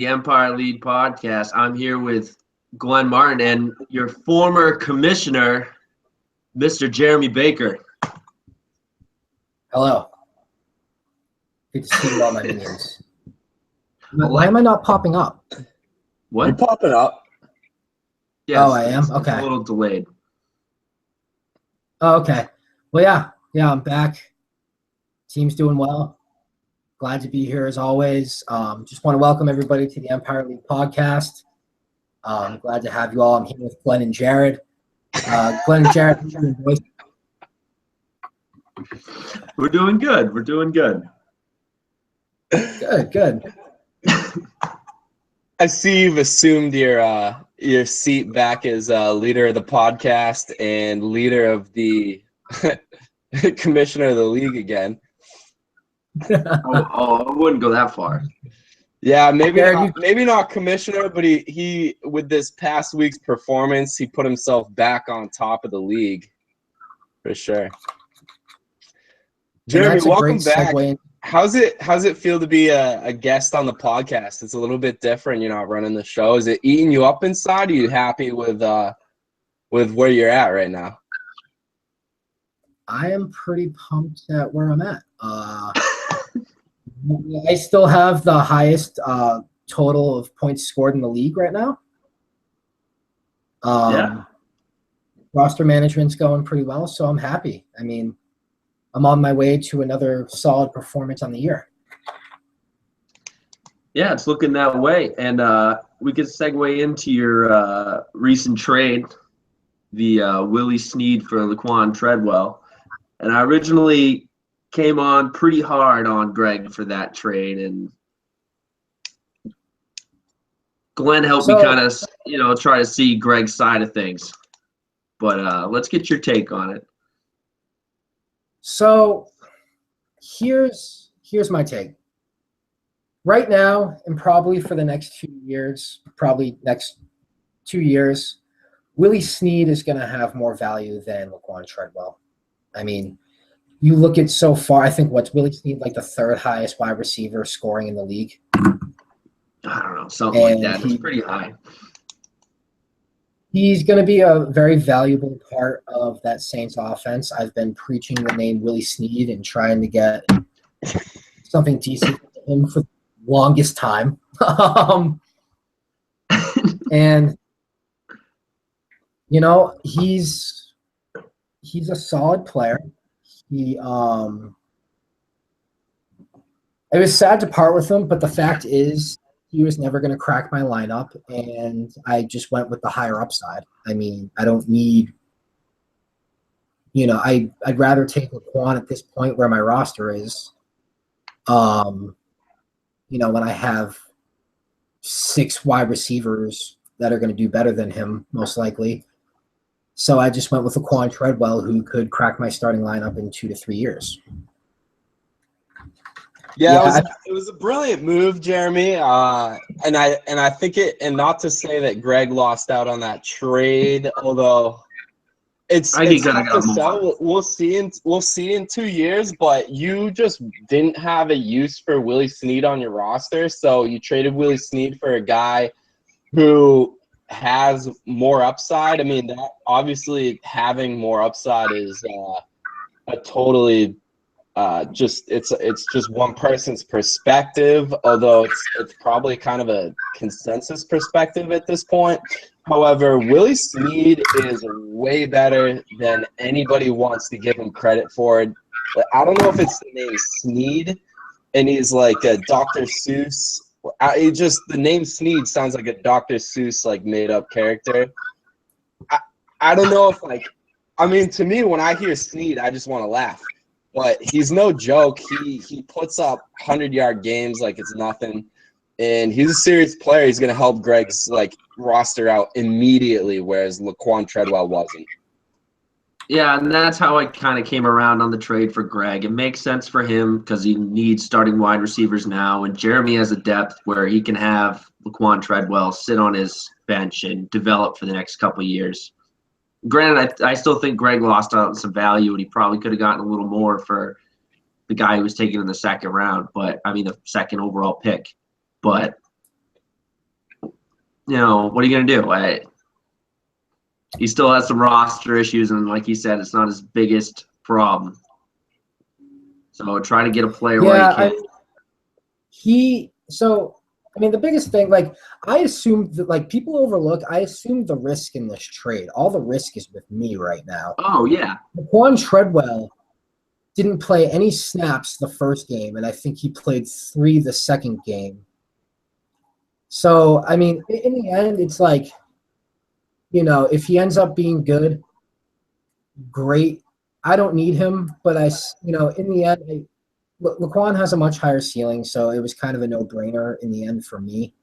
the Empire Lead podcast. I'm here with Glenn Martin and your former commissioner, Mr. Jeremy Baker. Hello. Good to see you all, my minions. Why am I not popping up? What? You're popping up. Yes, I am? Okay. It's a little delayed. Oh, okay. Well, yeah, I'm back. Team's doing well. Glad to be here as always. Just want to welcome everybody to the Empire League podcast. Glad to have you all. I'm here with Glenn and Jared. Glenn and Jared, We're doing good. We're doing good. Good. I see you've assumed your seat back as leader of the podcast and leader of the commissioner of the league again. I wouldn't go that far. Yeah, maybe Jared, maybe not commissioner, but he with this past week's performance, he put himself back on top of the league for sure. Jeremy, welcome back. How's it feel to be a guest on the podcast? It's a little bit different. You're not running the show. Is it eating you up inside? Are you happy with where you're at right now? I am pretty pumped at where I'm at. I still have the highest total of points scored in the league right now. Roster management's going pretty well, so I'm happy. I mean, I'm on my way to another solid performance on the year. Yeah, it's looking that way. And we could segue into your recent trade, the Willie Snead for Laquan Treadwell. And I originally came on pretty hard on Greg for that trade. And Glenn helped me kind of, try to see Greg's side of things. But let's get your take on it. So here's my take. Right now, and probably for the next 2 years, Willie Snead is going to have more value than Laquan Treadwell. I mean, you look at so far, I think what's Willie Snead, like the third highest wide receiver scoring in the league? I don't know, something like that. It's pretty high. He's going to be a very valuable part of that Saints offense. I've been preaching the name Willie Snead and trying to get something decent to him for the longest time. And, he's a solid player. It was sad to part with him, but the fact is, he was never going to crack my lineup, and I just went with the higher upside. I mean, I don't need, I'd rather take Laquan at this point where my roster is, when I have 6 wide receivers that are going to do better than him, most likely. So I just went with Laquan Treadwell, who could crack my starting lineup in 2 to 3 years. Yeah, it was a brilliant move, Jeremy. And I think and not to say that Greg lost out on that trade, although it's tough to sell. We'll see in 2 years, but you just didn't have a use for Willie Snead on your roster, so you traded Willie Snead for a guy who has more upside. I mean, that obviously having more upside is a totally it's just one person's perspective, although it's probably kind of a consensus perspective at this point. However, Willie Snead is way better than anybody wants to give him credit for. I don't know if it's the name Snead, and he's like a Dr. Seuss. The name Snead sounds like a Dr. Seuss like made up character. I don't know if to me when I hear Snead, I just want to laugh. But he's no joke. He puts up 100-yard games like it's nothing, and he's a serious player. He's going to help Greg's roster out immediately, whereas Laquan Treadwell wasn't. Yeah, and that's how I kind of came around on the trade for Greg. It makes sense for him because he needs starting wide receivers now, and Jeremy has a depth where he can have Laquan Treadwell sit on his bench and develop for the next couple of years. Granted, I still think Greg lost out on some value, and he probably could have gotten a little more for the guy who was taken in the second round, the second overall pick. But what are you going to do? He still has some roster issues, and like he said, it's not his biggest problem. So try to get a player while you can. The biggest thing, I assumed that, people overlook, I assumed the risk in this trade. All the risk is with me right now. Oh, yeah. Laquan Treadwell didn't play any snaps the first game, and I think he played 3 the second game. So, in the end, it's if he ends up being good, great. I don't need him, but in the end, Laquan has a much higher ceiling, so it was kind of a no-brainer in the end for me.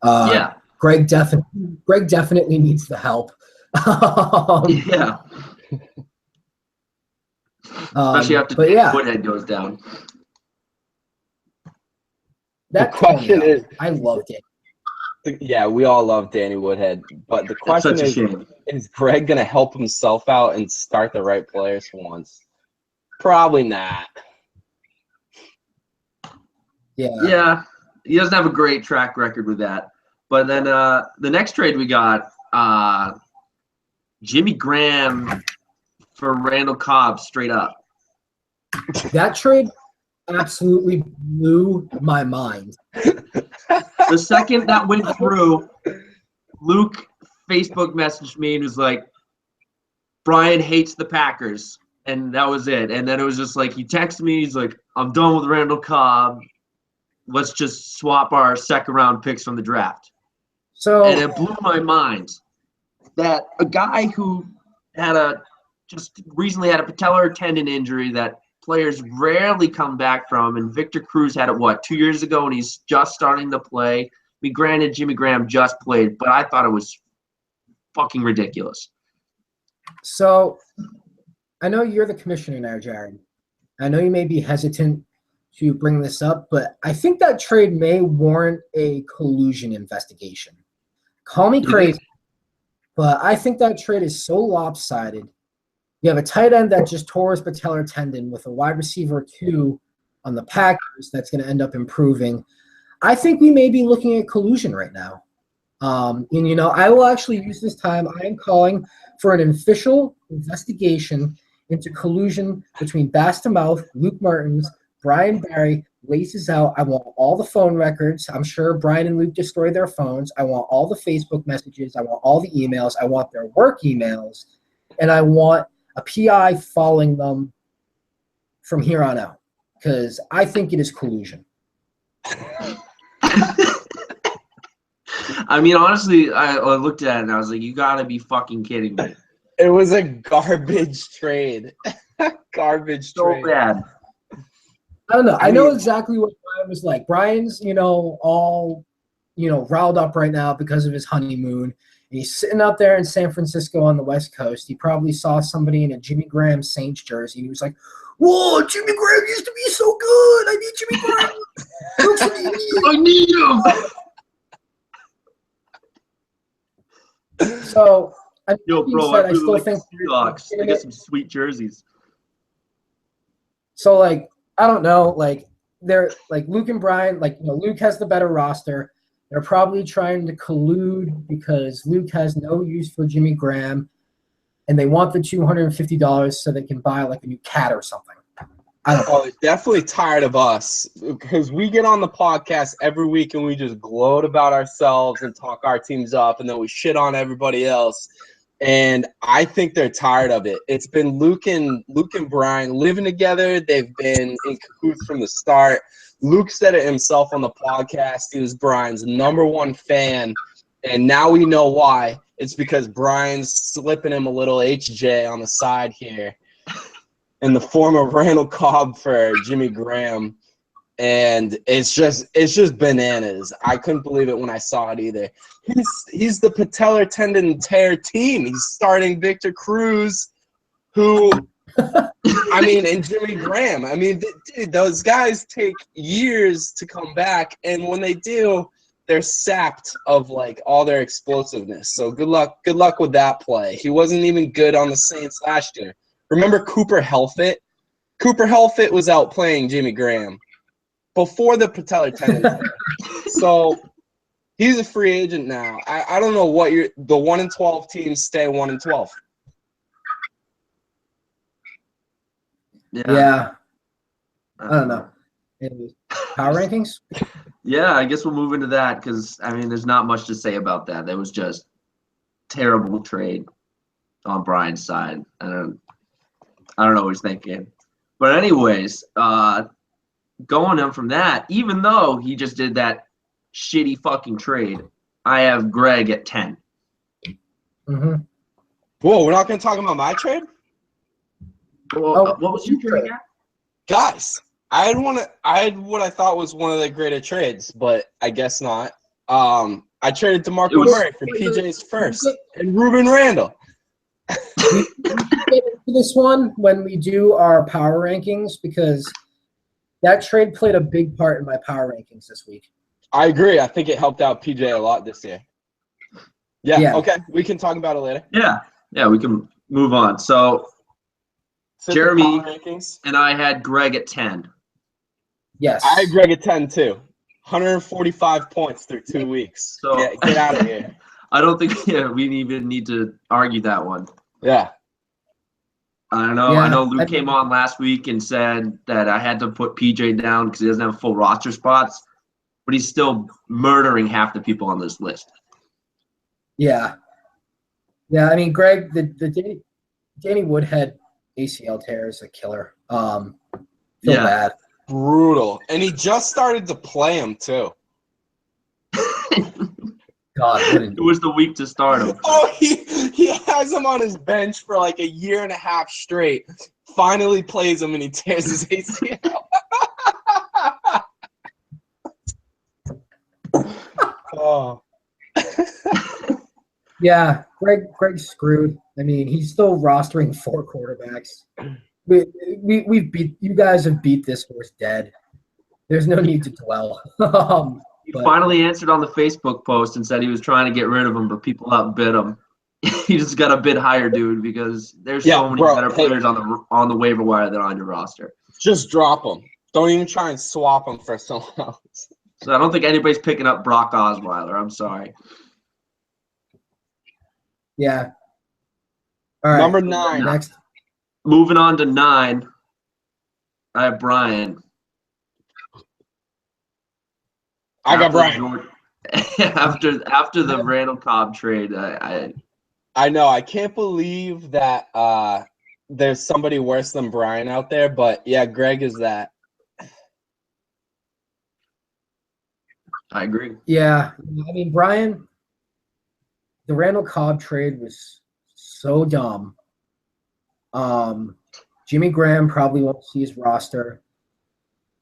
Yeah. Greg definitely needs the help. Yeah. Especially after Woodhead goes down. The question is, I loved it. Yeah, we all love Danny Woodhead, but the question is Greg going to help himself out and start the right players for once? Probably not. Yeah, he doesn't have a great track record with that. But then the next trade we got, Jimmy Graham for Randall Cobb straight up. That trade absolutely blew my mind. The second that went through, Luke Facebook messaged me and was like, Brian hates the Packers. And that was it. And then it was just like, he texted me. He's like, I'm done with Randall Cobb. Let's just swap our second-round picks from the draft. And it blew my mind that a guy who just recently had a patellar tendon injury that players rarely come back from, and Victor Cruz had it, 2 years ago, and he's just starting to play. Granted, Jimmy Graham just played, but I thought it was fucking ridiculous. So I know you're the commissioner now, Jared. I know you may be hesitant to bring this up, but I think that trade may warrant a collusion investigation. Call me crazy, but I think that trade is so lopsided. You have a tight end that just tore his patellar tendon with a wide receiver 2 on the Packers that's going to end up improving. I think we may be looking at collusion right now. I will actually use this time. I am calling for an official investigation into collusion between Bass to Mouth, Luke Martins, Brian Barry, laces out. I want all the phone records. I'm sure Brian and Luke destroy their phones. I want all the Facebook messages. I want all the emails. I want their work emails. And I want a PI following them from here on out, because I think it is collusion. Honestly, I looked at it and I was like, you got to be fucking kidding me. It was a garbage trade. Garbage trade. So bad. I don't know. I know exactly what Brian was like. Brian's, all, riled up right now because of his honeymoon. And he's sitting out there in San Francisco on the West Coast. He probably saw somebody in a Jimmy Graham Saints jersey. He was like, whoa, Jimmy Graham used to be so good. I need Jimmy Graham. I need him. So, I still think Seahawks. They got some sweet jerseys. So, I don't know. They're Luke and Brian. Luke has the better roster. They're probably trying to collude because Luke has no use for Jimmy Graham, and they want the $250 so they can buy a new cat or something. I don't know. Oh, definitely tired of us, because we get on the podcast every week and we just gloat about ourselves and talk our teams up, and then we shit on everybody else. And I think they're tired of it. It's been Luke and Brian living together. They've been in cahoots from the start. Luke said it himself on the podcast. He was Brian's #1 fan, and now we know why. It's because Brian's slipping him a little HJ on the side here in the form of Randall Cobb for Jimmy Graham. And it's just bananas. I couldn't believe it when I saw it either. He's the patellar tendon tear team. He's starting Victor Cruz, who, and Jimmy Graham. Dude, those guys take years to come back, and when they do, they're sapped of all their explosiveness. So good luck with that play. He wasn't even good on the Saints last year. Remember Cooper Helfit? Cooper Helfit was out playing Jimmy Graham before the patellar tendon. So He's a free agent now. I don't know what the 1-12 teams stay 1-12. Yeah. I don't know. Power rankings? Yeah, I guess we'll move into that because, I mean, there's not much to say about that. That was just terrible trade on Brian's side. I don't know what he's thinking. But anyways, going on from that, even though he just did that shitty fucking trade, I have Greg at 10. Mm-hmm. Whoa, we're not going to talk about my trade? Well, what was your trade again? Guys, I had what I thought was one of the greater trades, but I guess not. I traded DeMarco Murray for PJ's first and Ruben Randall. We get into this one when we do our power rankings because that trade played a big part in my power rankings this week. I agree. I think it helped out PJ a lot this year. Yeah. Okay. We can talk about it later. Yeah, we can move on. So Jeremy and I had Greg at 10. Yes. I had Greg at 10 too. 145 points through 2 weeks. So get out of here. I don't think we even need to argue that one. Yeah. I know. Yeah, I know Luke came on last week and said that I had to put PJ down because he doesn't have full roster spots, but he's still murdering half the people on this list. Yeah. Yeah, I mean, Greg, the Danny Woodhead ACL tear is a killer. Feel bad. Brutal. And he just started to play him too. God, it was the week to start him. Oh, he has him on his bench for like a year and a half straight. Finally plays him and he tears his ACL. Oh. Yeah, Greg's screwed. I mean, he's still rostering 4 quarterbacks. We've beat you guys have beat this horse dead. There's no need to dwell. He finally answered on the Facebook post and said he was trying to get rid of him, but people outbid him. He just got a bit higher, dude, because there's so many better players on the waiver wire than on your roster. Just drop them. Don't even try and swap them for someone else. So I don't think anybody's picking up Brock Osweiler. I'm sorry. Yeah. All right. Number 9. Next. Moving on to 9. I have Brian. I got Brian. After the Randall Cobb trade, I know. I can't believe that there's somebody worse than Brian out there, but yeah, Greg is that. I agree. Yeah. I mean, Brian, the Randall Cobb trade was so dumb. Jimmy Graham probably won't see his roster.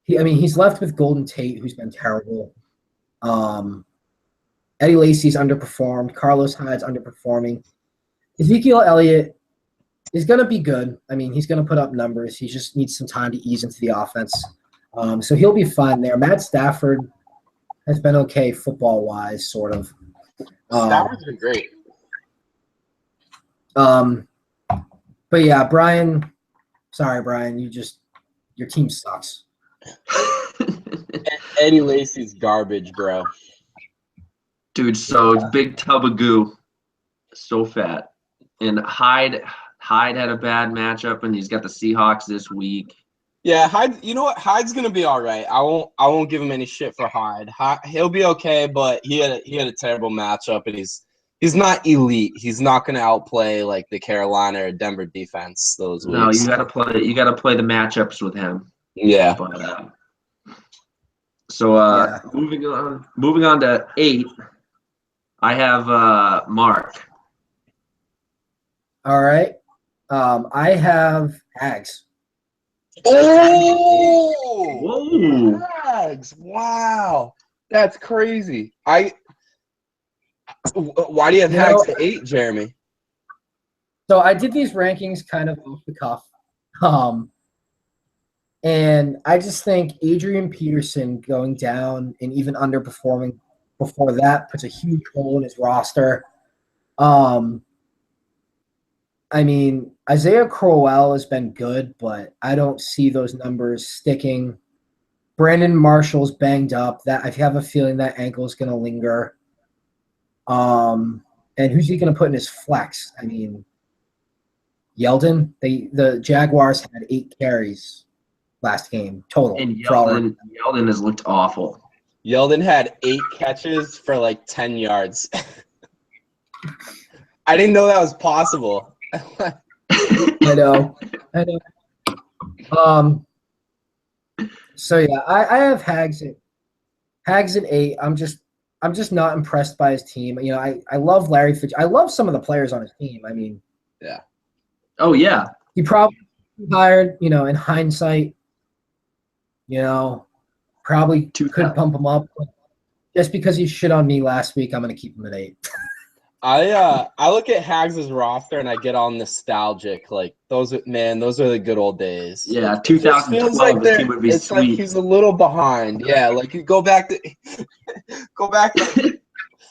He's left with Golden Tate, who's been terrible. Eddie Lacy's underperformed. Carlos Hyde's underperforming. Ezekiel Elliott is going to be good. I mean, he's going to put up numbers. He just needs some time to ease into the offense. So he'll be fine there. Matt Stafford has been okay football-wise, sort of. Stafford's been great. But yeah, Brian, sorry, Brian, your team sucks. Eddie Lacy's garbage, bro. Dude, so big tub of goo. So fat. And Hyde had a bad matchup, and he's got the Seahawks this week. Yeah, Hyde. You know what? Hyde's gonna be all right. I won't give him any shit for Hyde. He'll be okay, but he had a terrible matchup, and he's not elite. He's not gonna outplay like the Carolina or Denver defense those weeks. No, you gotta play the matchups with him. Yeah. But, moving on to 8, I have Mark. All right. I have Hags. Oh! Whoa! Hags! Wow, that's crazy. Why do you have Hags to 8, Jeremy? So I did these rankings kind of off the cuff. And I just think Adrian Peterson going down and even underperforming before that puts a huge hole in his roster. I mean, Isaiah Crowell has been good, but I don't see those numbers sticking. Brandon Marshall's banged up. That I have a feeling that ankle is going to linger. And who's he going to put in his flex? I mean, Yeldon. The Jaguars had 8 carries last game total. And Yeldon has looked awful. Yeldon had 8 catches for like 10 yards. I didn't know that was possible. I know. So yeah, I have Hags at 8. I'm just not impressed by his team. You know, I love Larry Fitz. I love some of the players on his team. I mean, yeah. Oh yeah. He probably hired, you know, in hindsight, you know, probably could pump him up. Just because he shit on me last week, I'm going to keep him at 8. I look at Hags' roster and I get all nostalgic. Like those are the good old days. Yeah, 2012. Like his team would be it's sweet. like he's a little behind. Yeah, like you go back like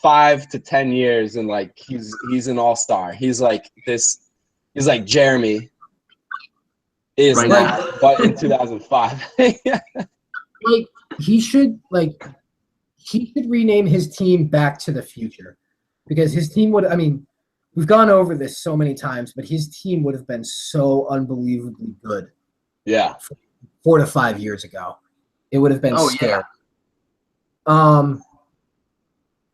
5 to 10 years and like he's an all-star. He's like Jeremy is right now, now. but in 2005. Like he should rename his team Back to the Future, because his team would. I mean, we've gone over this so many times, but his team would have been so unbelievably good. Yeah, 4 to 5 years ago, it would have been scary. Yeah.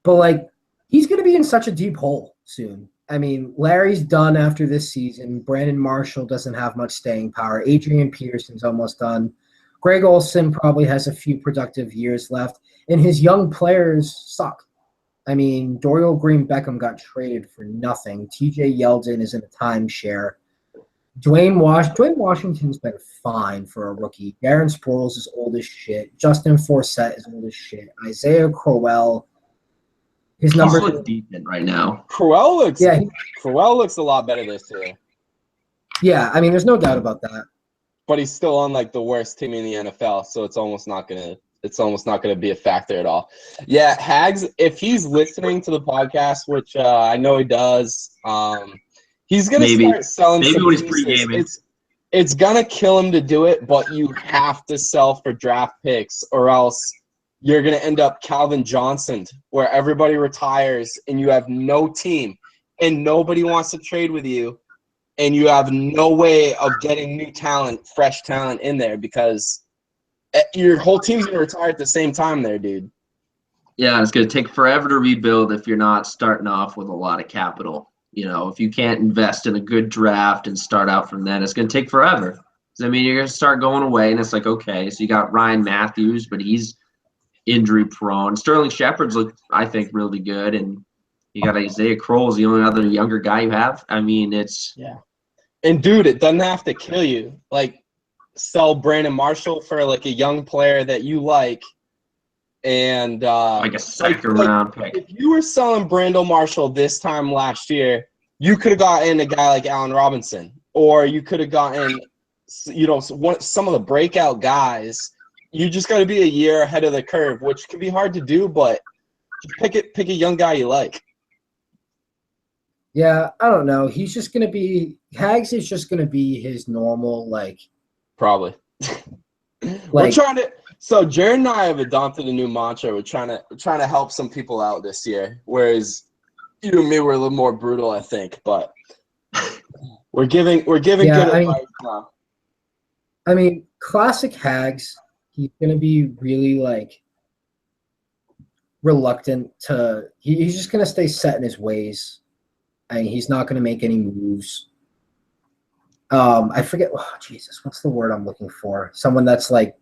But like he's going to be in such a deep hole soon. I mean, Larry's done after this season. Brandon Marshall doesn't have much staying power. Adrian Peterson's almost done. Greg Olsen probably has a few productive years left. And his young players suck. I mean, Dorial Green-Beckham got traded for nothing. TJ Yeldon is in a timeshare. Dwayne Washington's been fine for a rookie. Darren Sproles is old as shit. Justin Forsett is old as shit. Isaiah Crowell. His numbers look decent right now. Crowell looks a lot better this year. Yeah, I mean, there's no doubt about that. But he's still on like the worst team in the NFL, so it's almost not gonna be a factor at all. Yeah, Hags, if he's listening to the podcast, which I know he does, he's gonna start selling some when he's pieces. pre-gaming. It's gonna kill him to do it, but you have to sell for draft picks, or else you're gonna end up Calvin Johnson, where everybody retires and you have no team and nobody wants to trade with you. And you have no way of getting new talent, fresh talent in there, because your whole team's going to retire at the same time there, dude. Yeah, it's going to take forever to rebuild if you're not starting off with a lot of capital. You know, if you can't invest in a good draft and start out from then, it's going to take forever. I mean, you're going to start going away, and it's like, okay, so you got Ryan Matthews, but he's injury prone. Sterling Shepard's looked, I think, really good, and you got Isaiah Crowell's the only other younger guy you have. I mean, it's And dude, it doesn't have to kill you. Like, sell Brandon Marshall for like a young player that you like, and like a second round pick. If you were selling Brandon Marshall this time last year, you could have gotten a guy like Allen Robinson, or you could have gotten, you know, some of the breakout guys. You just got to be a year ahead of the curve, which can be hard to do, but pick a young guy you like. Yeah, I don't know. He's just going to be – Hags is just going to be his normal, like – Probably. We're trying to – so Jared and I have adopted a new mantra. We're trying to help some people out this year, whereas you and me were a little more brutal, I think. But we're giving good advice now. I mean, classic Hags, he's going to be really, like, reluctant to – he's just going to stay set in his ways. And he's not going to make any moves. I forget. Oh, Jesus, what's the word I'm looking for? Someone that's like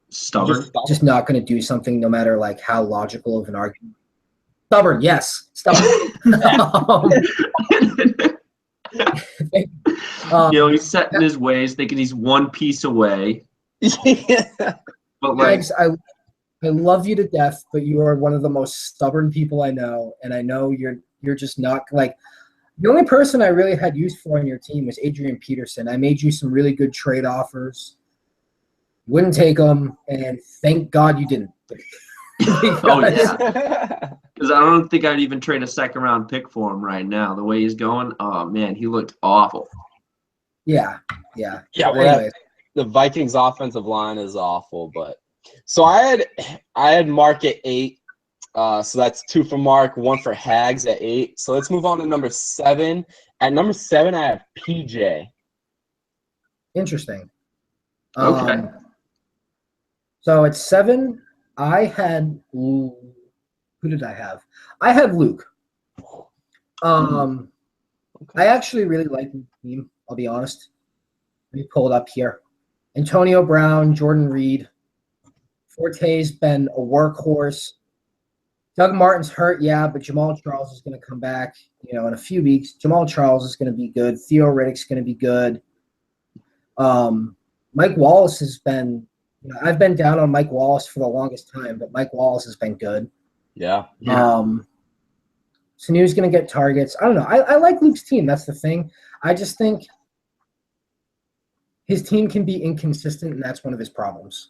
stubborn, just not going to do something no matter like how logical of an argument. Stubborn, yes, stubborn. You know, he's set in his ways, thinking he's one piece away. Yeah. But like, I love you to death, but you are one of the most stubborn people I know, and I know you're just not like. The only person I really had use for on your team was Adrian Peterson. I made you some really good trade offers. You wouldn't take them, and thank God you didn't. Oh, yeah. Because I don't think I'd even trade a second-round pick for him right now. The way he's going, oh, man, he looked awful. Yeah. Well, anyway. The Vikings' offensive line is awful, but – so I had Mark at 8. So that's 2 for Mark, 1 for Hags at 8. So let's move on to number 7. At number 7, I have PJ. Interesting. Okay. So at 7, I had who did I have? I had Luke. I actually really like the team, I'll be honest. Let me pull it up here. Antonio Brown, Jordan Reed. Forte's been a workhorse. Doug Martin's hurt, yeah, but Jamal Charles is going to come back, in a few weeks. Jamal Charles is going to be good. Theo Riddick's going to be good. Mike Wallace has been, I've been down on Mike Wallace for the longest time, but Mike Wallace has been good. Yeah. Sanu's going to get targets. I don't know. I like Luke's team. That's the thing. I just think his team can be inconsistent, and that's one of his problems.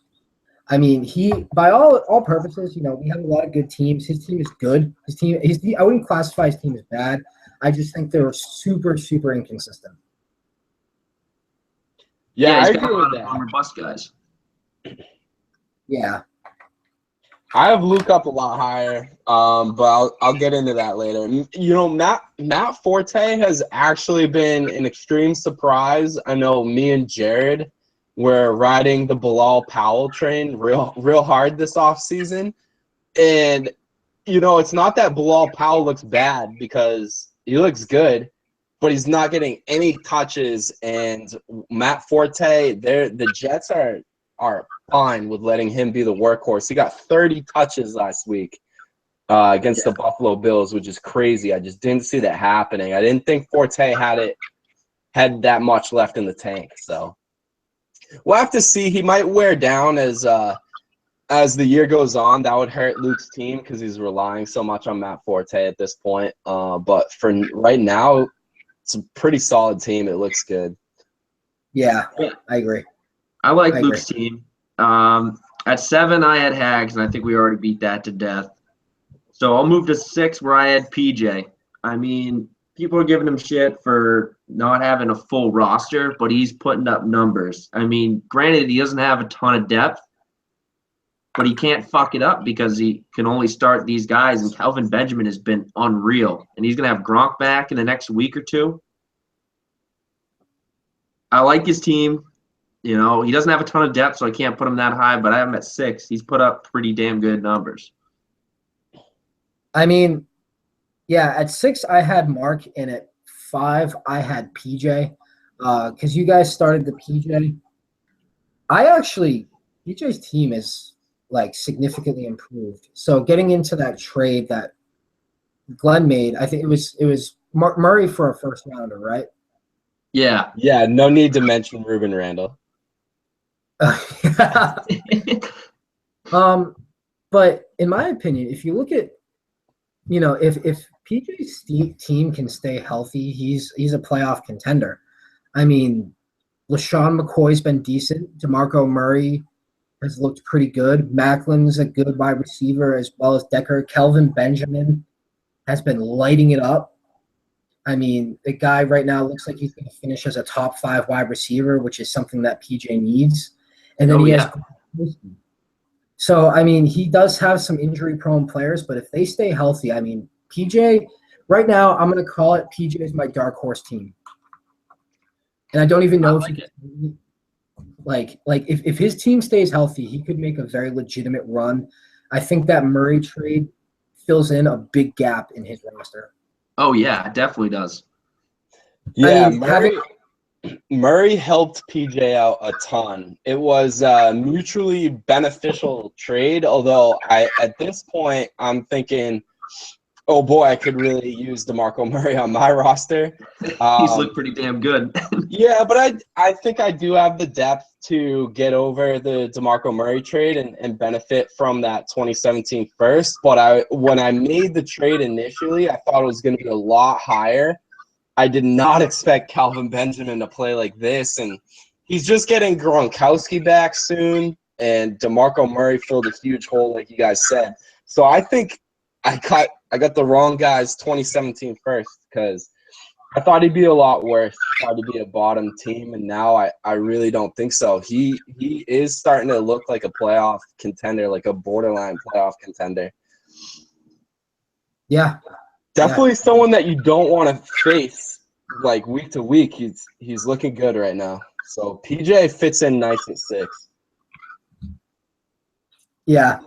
I mean, he, by all purposes, we have a lot of good teams. His team is good. His team, I wouldn't classify his team as bad. I just think they're super, super inconsistent. Yeah, I he's agree got a with lot of that. bomber bust guys. Yeah. I have Luke up a lot higher, but I'll get into that later. Matt Forte has actually been an extreme surprise. I know me and Jared were riding the Bilal Powell train real hard this offseason. And, it's not that Bilal Powell looks bad because he looks good, but he's not getting any touches. And Matt Forte, the Jets are fine with letting him be the workhorse. He got 30 touches last week against the Buffalo Bills, which is crazy. I just didn't see that happening. I didn't think Forte had that much left in the tank. So we'll have to see. He might wear down as the year goes on. That would hurt Luke's team because he's relying so much on Matt Forte at this point. But for right now, it's a pretty solid team. It looks good. Yeah, I agree. I like Luke's team. At 7, I had Hags, and I think we already beat that to death. So I'll move to 6, where I had PJ. I mean, people are giving him shit for not having a full roster, but he's putting up numbers. I mean, granted, he doesn't have a ton of depth, but he can't fuck it up because he can only start these guys, and Kelvin Benjamin has been unreal. And he's going to have Gronk back in the next week or two. I like his team. He doesn't have a ton of depth, so I can't put him that high, but I have him at 6. He's put up pretty damn good numbers. I mean, yeah, at 6, I had Mark, and at 5, I had PJ. Because you guys started the PJ. PJ's team is, significantly improved. So getting into that trade that Glenn made, I think it was Murray for a first rounder, right? Yeah. Yeah, no need to mention Ruben Randall. But in my opinion, if you look at, if PJ's team can stay healthy, he's a playoff contender. I mean, LaShawn McCoy's been decent. DeMarco Murray has looked pretty good. Macklin's a good wide receiver, as well as Decker. Kelvin Benjamin has been lighting it up. I mean, the guy right now looks like he's going to finish as a top 5 wide receiver, which is something that PJ needs. And then has. So, I mean, he does have some injury-prone players, but if they stay healthy, I mean, PJ, right now, I'm going to call it PJ is my dark horse team. And I don't even know if his team stays healthy, he could make a very legitimate run. I think that Murray trade fills in a big gap in his roster. Oh, yeah, it definitely does. Yeah, Murray helped PJ out a ton. It was a mutually beneficial trade, although at this point I'm thinking, oh boy, I could really use DeMarco Murray on my roster. He's looked pretty damn good. Yeah, but I think I do have the depth to get over the DeMarco Murray trade and benefit from that 2017 first. But when I made the trade initially, I thought it was going to be a lot higher. I did not expect Kelvin Benjamin to play like this, and he's just getting Gronkowski back soon, and DeMarco Murray filled a huge hole, like you guys said. So I think I got the wrong guys 2017 first, because I thought he'd be a lot worse. I thought he'd be a bottom team, and now I really don't think so. He is starting to look like a playoff contender, like a borderline playoff contender. Yeah. Definitely someone that you don't want to face like week to week. He's looking good right now. So PJ fits in nice at 6. Yeah.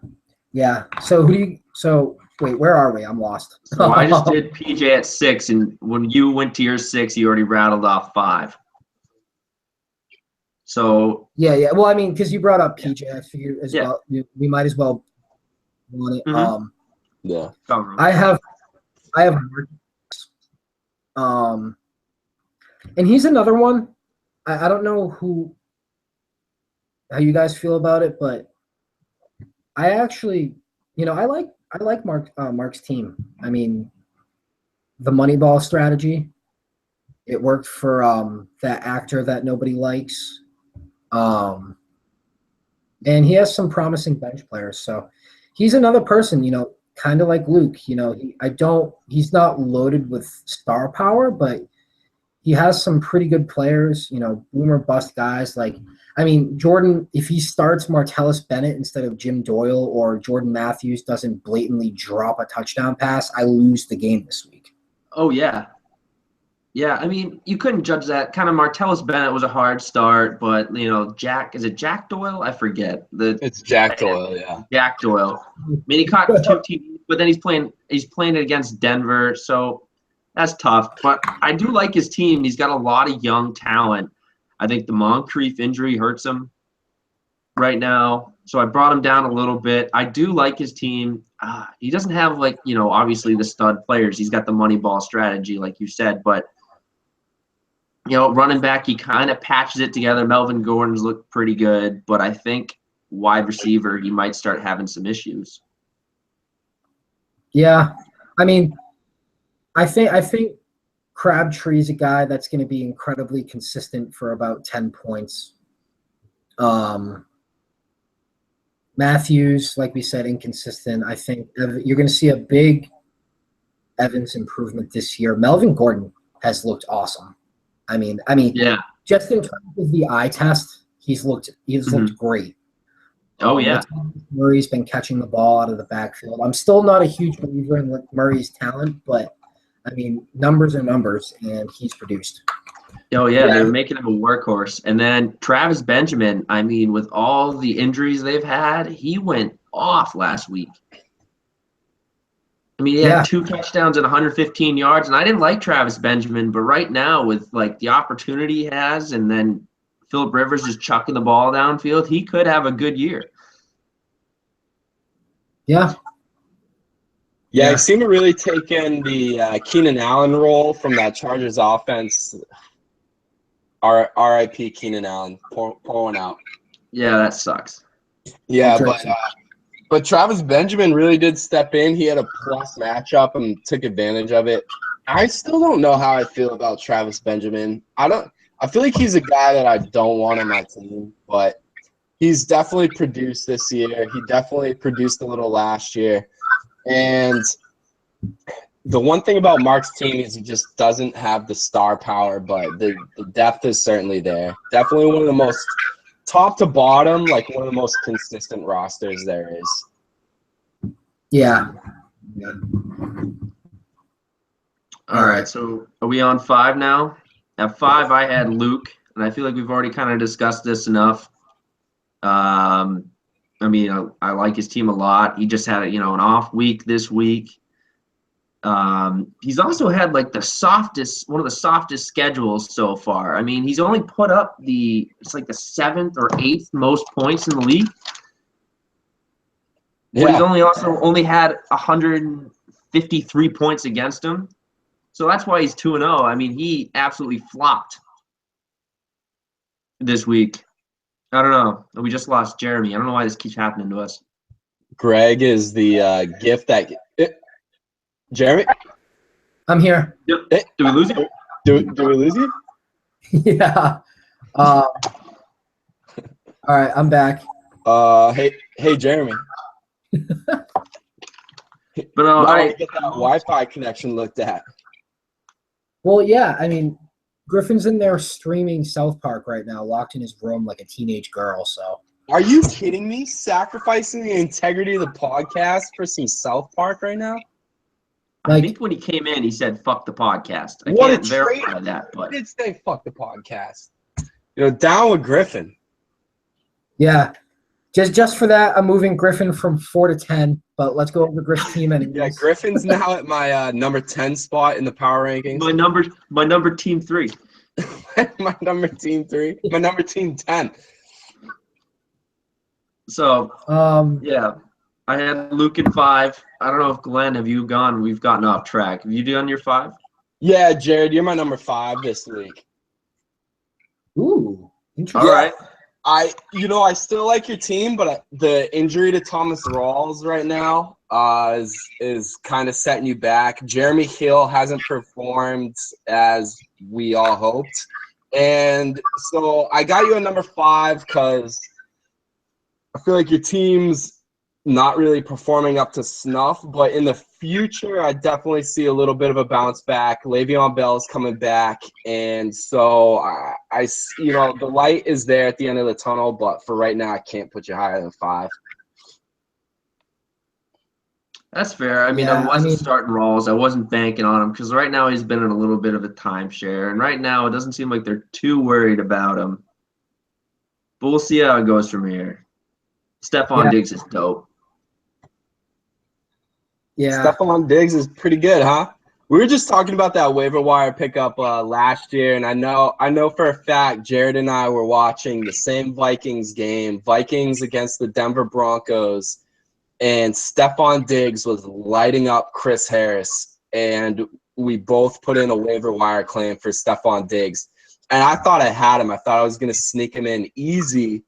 So wait, where are we? I'm lost. So I just did PJ at 6, and when you went to your 6, you already rattled off 5. So Yeah. Well, I mean, because you brought up PJ, I figured as yeah. well. We might as well want it. Mm-hmm. Yeah. I have and he's another one. I don't know how you guys feel about it, but I actually, I like Mark's team. I mean, the Moneyball strategy. It worked for that actor that nobody likes. And he has some promising bench players. So he's another person, kind of like Luke. He's not loaded with star power, but he has some pretty good players, boomer bust guys. Jordan, if he starts Martellus Bennett instead of Jim Doyle, or Jordan Matthews doesn't blatantly drop a touchdown pass, I lose the game this week. Oh, yeah. Yeah, I mean, you couldn't judge that. Kind of Martellus Bennett was a hard start, but, is it Jack Doyle? I forget. It's Jack Doyle, yeah. Jack Doyle. I mean, he caught 2 TDs, but then he's playing it against Denver, so that's tough. But I do like his team. He's got a lot of young talent. I think the Moncrief injury hurts him right now, so I brought him down a little bit. I do like his team. He doesn't have, obviously the stud players. He's got the money ball strategy, like you said, but running back, he kind of patches it together. Melvin Gordon's looked pretty good, but I think wide receiver, he might start having some issues. Yeah, I mean, I think Crabtree's a guy that's going to be incredibly consistent for about 10 points. Matthews, like we said, inconsistent. I think you're going to see a big Evans improvement this year. Melvin Gordon has looked awesome. I mean, yeah. Just in terms of the eye test, he's looked great. Oh, yeah. Murray's been catching the ball out of the backfield. I'm still not a huge believer in Murray's talent, but I mean, numbers are numbers, and he's produced. Oh, yeah, they're making him a workhorse. And then Travis Benjamin, I mean, with all the injuries they've had, he went off last week. I mean, he had 2 touchdowns and 115 yards, and I didn't like Travis Benjamin, but right now with, the opportunity he has, and then Phillip Rivers just chucking the ball downfield, he could have a good year. Yeah. Yeah, he seemed to really take in the Keenan Allen role from that Chargers offense. R.I.P. Keenan Allen, pour one out. Yeah, that sucks. Yeah, but Travis Benjamin really did step in. He had a plus matchup and took advantage of it. I still don't know how I feel about Travis Benjamin. I feel like he's a guy that I don't want on my team, but he's definitely produced this year. He definitely produced a little last year. And the one thing about Mark's team is he just doesn't have the star power, but the depth is certainly there. Definitely one of the most top to bottom, one of the most consistent rosters there is. Yeah. All right, so are we on 5 now? At 5, I had Luke, and I feel like we've already kind of discussed this enough. I mean, I like his team a lot. He just had an off week this week. He's also had one of the softest schedules so far. I mean, he's only put up the 7th or 8th most points in the league. But he's only had 153 points against him. So that's why he's 2-0. I mean, he absolutely flopped this week. I don't know. We just lost Jeremy. I don't know why this keeps happening to us. Greg is the gift that Jeremy? I'm here. Yep. Do we lose you? Do we lose you? Yeah. All right, I'm back. Hey, Jeremy. But I get that Wi-Fi connection looked at. Well, yeah. I mean, Griffin's in there streaming South Park right now, locked in his room like a teenage girl. So. Are you kidding me? Sacrificing the integrity of the podcast for some South Park right now? I think when he came in, he said, fuck the podcast. I What can't a verify trade. that, but. He did say fuck the podcast. Down with Griffin. Yeah. Just for that, I'm moving Griffin from 4 to 10, but let's go over Griff's team anyways. Yeah, Griffin's now at my number 10 spot in the power rankings. My number team 3. My number team 3. My number team 10. So, yeah. I had Luke in 5. I don't know if Glenn, have you gone? We've gotten off track. Have you done your 5? Yeah, Jared, you're my number 5 this week. Ooh, interesting. All right. I still like your team, but the injury to Thomas Rawls right now is kind of setting you back. Jeremy Hill hasn't performed as we all hoped. And so I got you a number 5 because I feel like your team's not really performing up to snuff, but in the future, I definitely see a little bit of a bounce back. Le'Veon Bell's coming back, and so I the light is there at the end of the tunnel, but for right now, I can't put you higher than 5. That's fair. I mean, I wasn't starting Rawls. I wasn't banking on him because right now he's been in a little bit of a timeshare, and right now it doesn't seem like they're too worried about him. But we'll see how it goes from here. Stephon Diggs is dope. Yeah. Stephon Diggs is pretty good, huh? We were just talking about that waiver wire pickup last year, and I know for a fact Jared and I were watching the same Vikings game, Vikings against the Denver Broncos, and Stephon Diggs was lighting up Chris Harris, and we both put in a waiver wire claim for Stephon Diggs. And I thought I had him. I thought I was going to sneak him in easy.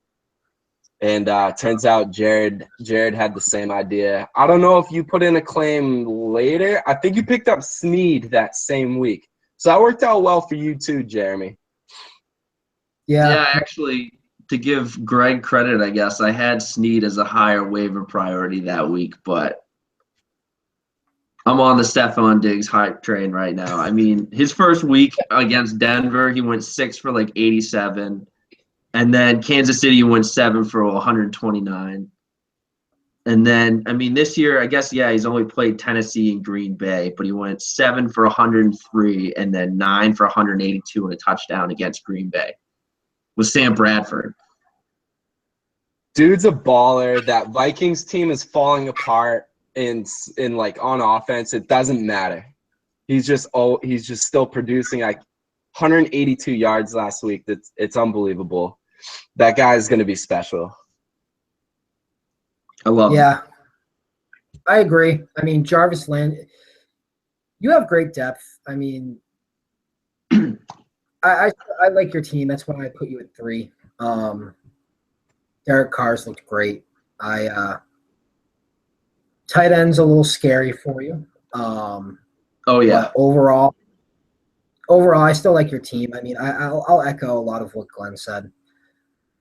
And turns out Jared had the same idea. I don't know if you put in a claim later. I think you picked up Snead that same week. So that worked out well for you too, Jeremy. Yeah, actually, to give Greg credit, I guess, I had Snead as a higher waiver priority that week, but I'm on the Stephon Diggs hype train right now. I mean, his first week against Denver, he went 6 for like 87. And then Kansas City went 7 for 129. And then, I mean, this year, I guess, he's only played Tennessee and Green Bay, but he went 7 for 103 and then 9 for 182 and a touchdown against Green Bay with Sam Bradford. Dude's a baller. That Vikings team is falling apart in like on offense. It doesn't matter. He's just still producing like 182 yards last week. It's unbelievable. That guy is going to be special. I love him. Yeah, I agree. I mean, Jarvis Land, you have great depth. I mean, I like your team. That's why I put you at 3. Derek Carr's looked great. Tight end's a little scary for you. Oh yeah. But overall, I still like your team. I mean, I'll echo a lot of what Glenn said.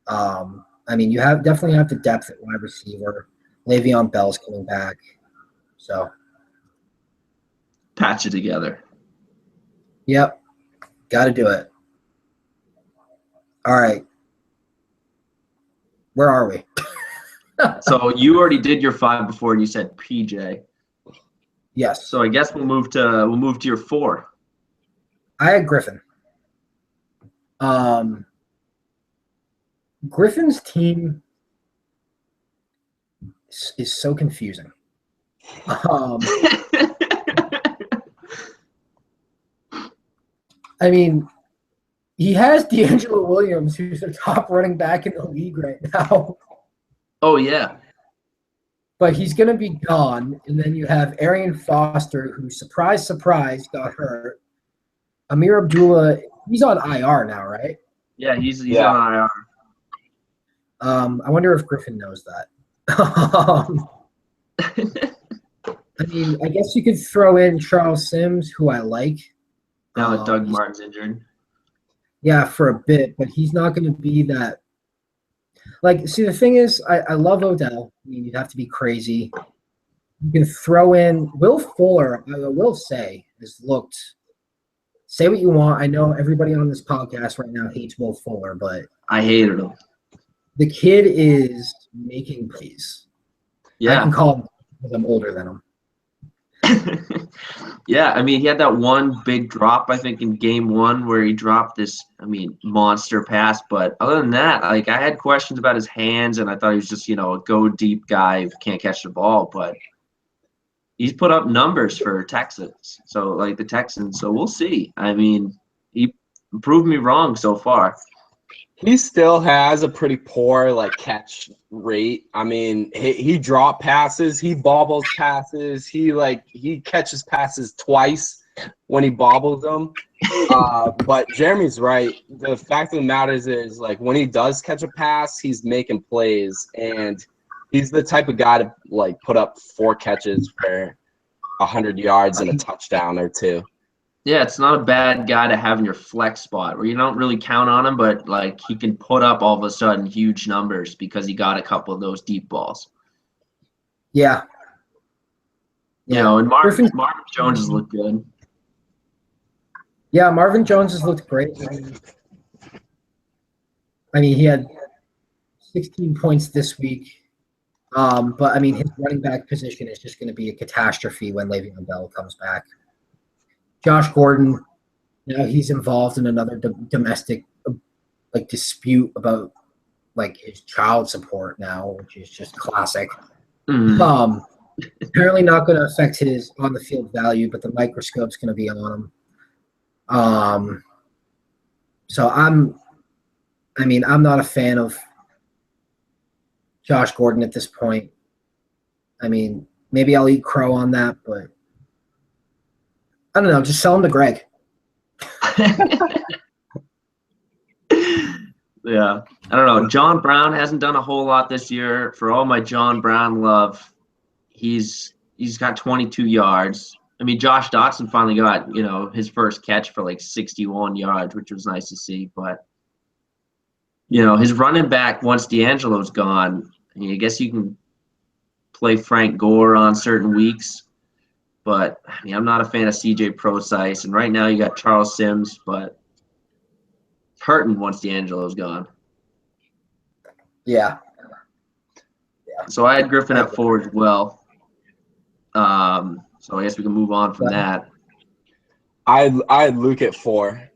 I mean, you definitely have the depth at wide receiver. Le'Veon Bell's coming back, so patch it together. Yep, got to do it. All right, where are we? So you already did your 5 before, and you said PJ. Yes. So I guess we'll move to your 4. I had Griffin. Griffin's team is so confusing. I mean, he has D'Angelo Williams, who's the top running back in the league right now. Oh, yeah. But he's going to be gone. And then you have Arian Foster, who, surprise, surprise, got hurt. Amir Abdullah, he's on IR now, right? Yeah, he's on IR. I wonder if Griffin knows that. I mean, I guess you could throw in Charles Sims, who I like. Now that Doug Martin's injured. Yeah, for a bit, but he's not going to be that. Like, see, the thing is, I love Odell. I mean, you'd have to be crazy. You can throw in Will Fuller. I will say, has looked. Say what you want. I know everybody on this podcast right now hates Will Fuller, but I hated him. The kid is making plays. Yeah. I can call him because I'm older than him. Yeah, I mean, he had that one big drop, I think, in game one where he dropped this, I mean, monster pass. But other than that, like, I had questions about his hands, and I thought he was just, a go deep guy who can't catch the ball. But he's put up numbers for Texans. So, like, the Texans. So we'll see. I mean, he proved me wrong so far. He still has a pretty poor catch rate. I mean, he drop passes, he bobbles passes, he catches passes twice when he bobbles them. But Jeremy's right. The fact of the matter is when he does catch a pass, he's making plays, and he's the type of guy to put up 4 catches for 100 yards and a touchdown or 2. Yeah, it's not a bad guy to have in your flex spot where you don't really count on him, but he can put up all of a sudden huge numbers because he got a couple of those deep balls. Yeah. And Marvin Jones has looked good. Yeah, Marvin Jones has looked great. I mean, he had 16 points this week. But I mean, his running back position is just going to be a catastrophe when Le'Veon Bell comes back. Josh Gordon, he's involved in another domestic dispute about his child support now, which is just classic. Mm-hmm. Apparently not going to affect his on the field value, but the microscope's going to be on him. So I'm not a fan of Josh Gordon at this point. I mean, maybe I'll eat crow on that, but I don't know. Just sell him to Greg. Yeah, I don't know. John Brown hasn't done a whole lot this year. For all my John Brown love, he's got 22 yards. I mean, Josh Dotson finally got his first catch for 61 yards, which was nice to see. But his running back once D'Angelo's gone, I guess you can play Frank Gore on certain weeks. But I mean, I'm not a fan of CJ Procise, and right now you got Charles Sims, but it's hurting once D'Angelo's gone. Yeah. So I had Griffin at 4 as well. So I guess we can move on from that. I had Luke at 4.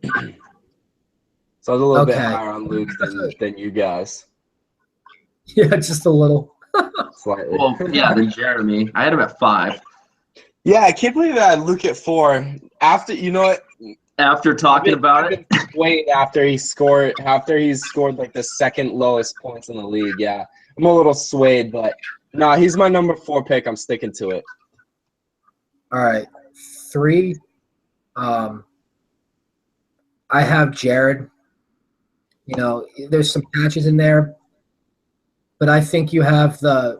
So I was a little bit higher on Luke than you guys. Yeah, just a little. Slightly. Well, yeah, then Jeremy. I had him at 5. Yeah, I can't believe that I had Luke at 4. After talking about it? Wait, after he's scored the second lowest points in the league. Yeah, I'm a little swayed, but no, he's my number 4 pick. I'm sticking to it. All right, 3. I have Jared. There's some patches in there, but I think you have the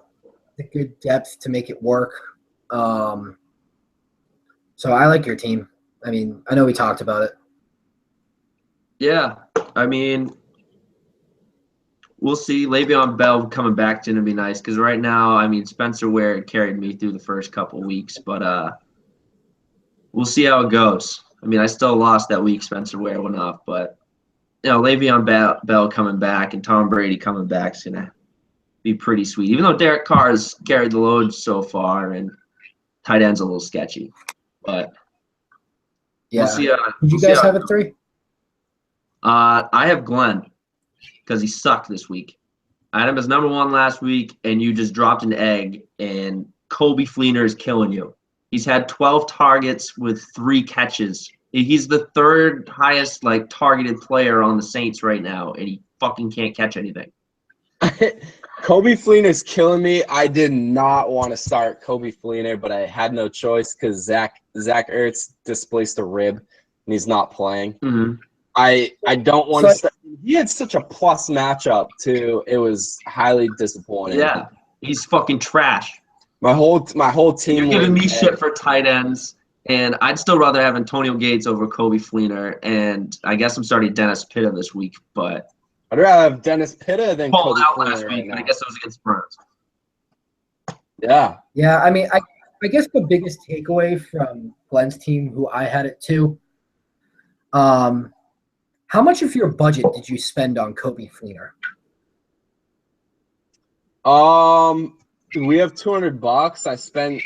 good depth to make it work. So I like your team. I mean, I know we talked about it. Yeah, I mean, we'll see. Le'Veon Bell coming back is going to be nice because right now, I mean, Spencer Ware carried me through the first couple weeks, but we'll see how it goes. I mean, I still lost that week. Spencer Ware went off, but Le'Veon Bell coming back and Tom Brady coming back is going to be pretty sweet. Even though Derek Carr has carried the load so far and tight end's a little sketchy, but yeah. We'll see. Did you guys have a 3? I have Glenn because he sucked this week. I had him as number 1 last week, and you just dropped an egg, and Kobe Fleener is killing you. He's had 12 targets with 3 catches. He's the 3rd highest targeted player on the Saints right now, and he fucking can't catch anything. Kobe Fleener's killing me. I did not want to start Kobe Fleener, but I had no choice because Zach Ertz displaced a rib, and he's not playing. Mm-hmm. I don't want to start. He had such a plus matchup, too. It was highly disappointing. Yeah, he's fucking trash. My whole team. You're giving me shit for tight ends, and I'd still rather have Antonio Gates over Kobe Fleener, and I guess I'm starting Dennis Pitta this week, but I'd rather have Dennis Pitta than Kobe out last week, but I guess it was against Burns. Yeah. Yeah, I mean, I guess the biggest takeaway from Glenn's team, who I had it too, how much of your budget did you spend on Kobe Fleener? We have $200. I spent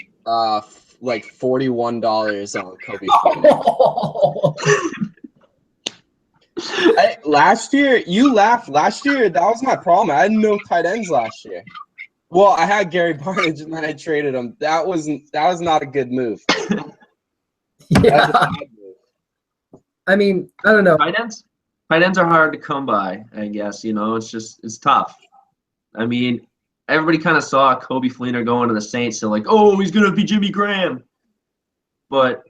like $41 on Kobe. Last year, you laughed. Last year, that was my problem. I had no tight ends last year. Well, I had Gary Barnage, and then I traded him. That was not a good move. Yeah. I mean, I don't know. Tight ends are hard to come by, I guess. You know, it's tough. I mean, everybody kind of saw Kobe Fleener going to the Saints. So like, oh, he's gonna be Jimmy Graham, but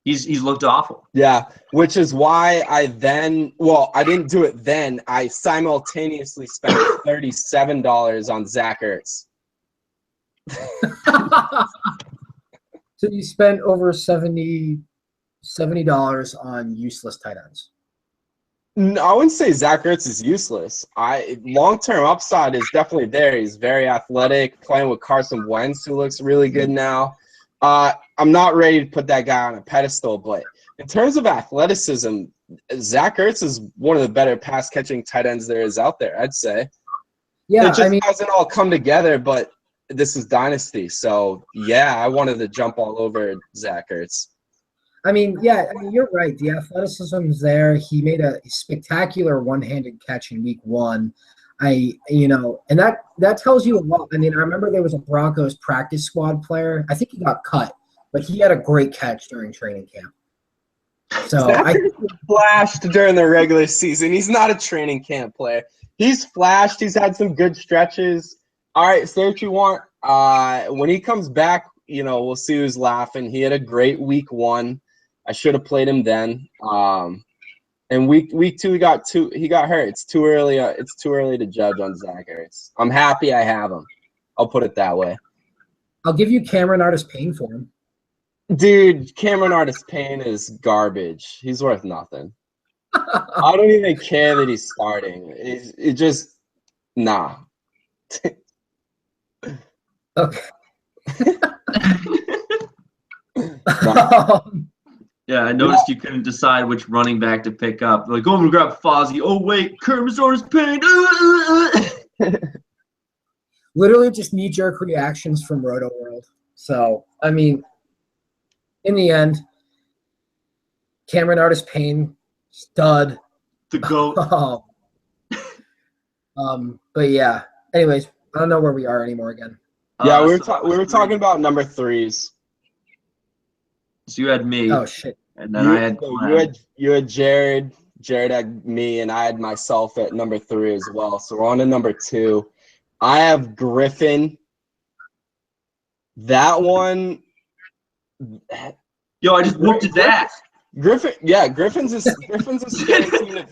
he's looked awful. Yeah, which is why I didn't do it then. I simultaneously spent $37 on Zach Ertz. So you spent over $70 on useless tight ends. No, I wouldn't say Zach Ertz is useless. Long-term upside is definitely there. He's very athletic, playing with Carson Wentz, who looks really good now. I'm not ready to put that guy on a pedestal, but in terms of athleticism, Zach Ertz is one of the better pass-catching tight ends there is out there, I'd say. Yeah, it just hasn't all come together, but this is Dynasty. So, yeah, I wanted to jump all over Zach Ertz. I mean, yeah, you're right. The athleticism's there. He made a spectacular one-handed catch in week 1. And that tells you a lot. I mean, I remember there was a Broncos practice squad player. I think he got cut, but he had a great catch during training camp. So Zach flashed during the regular season. He's not a training camp player. He's flashed. He's had some good stretches. All right, say what you want. When he comes back, we'll see who's laughing. He had a great week 1. I should have played him then. And week 2 he got hurt. It's too early. It's too early to judge on Zach Ertz. I'm happy I have him. I'll put it that way. I'll give you Cameron Artis-Payne for him. Dude, Cameron Artis-Payne is garbage. He's worth nothing. I don't even care that he's starting. It just nah. Okay. Yeah, I noticed you couldn't decide which running back to pick up. Like, oh, I'm going to grab Fozzie. Oh, wait, Kermit's Artis-Payne. Literally just knee-jerk reactions from Roto World. So, I mean, in the end, Cameron Artis-Payne, stud. The GOAT. But, yeah. Anyways, I don't know where we are anymore again. Yeah, we were talking about number 3s. So you had me. Oh shit! And then I had you had Jared. Jared had me, and I had myself at number 3 as well. So we're on to number 2. I have Griffin. That one. Yo, I just whooped his ass. Griffin's a scary team.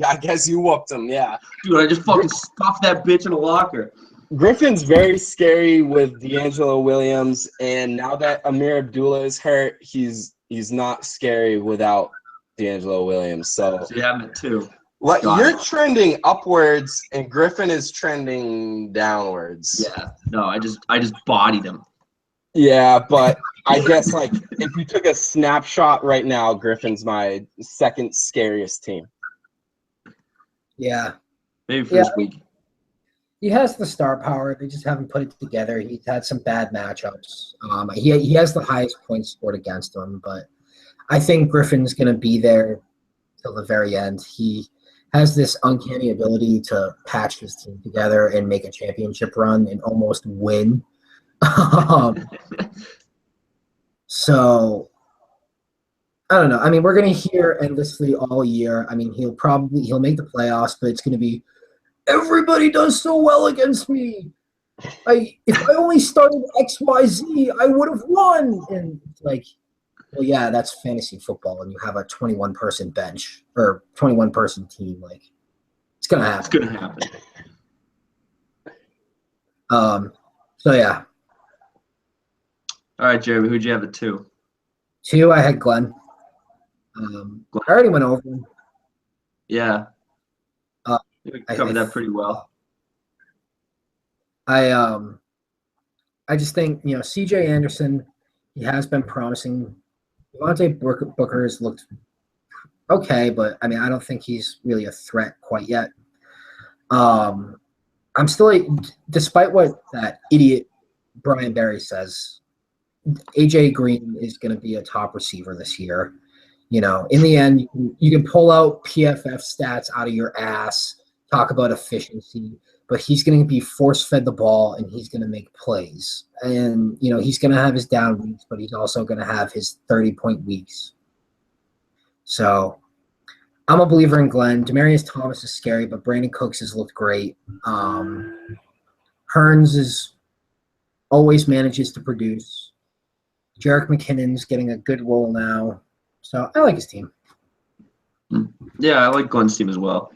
I guess you whooped him. Yeah, dude, I just fucking stuffed that bitch in a locker. Griffin's very scary with D'Angelo Williams, and now that Amir Abdullah is hurt, he's not scary without D'Angelo Williams. So you have it too. You're trending upwards, and Griffin is trending downwards. Yeah, no, I just bodied him. Yeah, but I guess if you took a snapshot right now, Griffin's my second scariest team. Yeah, maybe for this week. He has the star power. They just haven't put it together. He's had some bad matchups. He has the highest points scored against him, but I think Griffin's going to be there till the very end. He has this uncanny ability to patch his team together and make a championship run and almost win. So, I don't know. I mean, we're going to hear endlessly all year. I mean, he'll make the playoffs, but it's going to be, everybody does so well against me. If I only started XYZ, I would have won. And it's like, well, yeah, that's fantasy football, and you have a 21-person bench or 21-person team. Like, it's gonna happen. It's gonna happen. So yeah. All right, Jeremy, who'd you have at 2? 2, I had Glenn. I already went over him. Yeah. We covered that pretty well. I just think, C.J. Anderson, he has been promising. Devontae Booker has looked okay, but I mean, I don't think he's really a threat quite yet. I'm still, despite what that idiot Brian Barry says, AJ Green is going to be a top receiver this year. You know, in the end, you can pull out PFF stats out of your ass, talk about efficiency, but he's going to be force-fed the ball and he's going to make plays. And, you know, he's going to have his down weeks, but he's also going to have his 30-point weeks. So I'm a believer in Glenn. Demaryius Thomas is scary, but Brandon Cooks has looked great. Hearns always manages to produce. Jerick McKinnon's getting a good role now. So I like his team. Yeah, I like Glenn's team as well.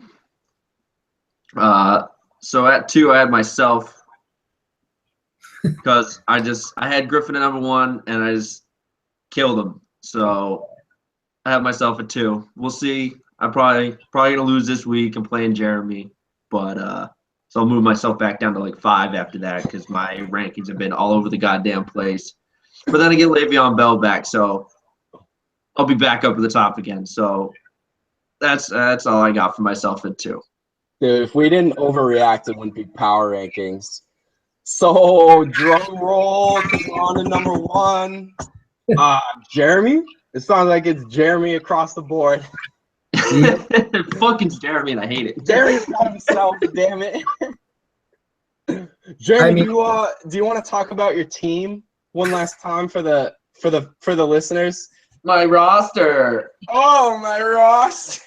So at 2, I had myself because I had Griffin at number 1 and I just killed him. So I have myself at 2. We'll see. I'm probably gonna lose this week. I'm playing Jeremy, but so I'll move myself back down to like 5 after that because my rankings have been all over the goddamn place. But then I get Le'Veon Bell back, so I'll be back up at the top again. So that's all I got for myself at 2. Dude, if we didn't overreact, it wouldn't be power rankings. So drum roll, on to number 1. Jeremy. It sounds like it's Jeremy across the board. Fucking Jeremy, and I hate it. Jeremy's got himself, damn it. Jeremy, do you want to talk about your team one last time for the listeners? My roster. Oh, my roster.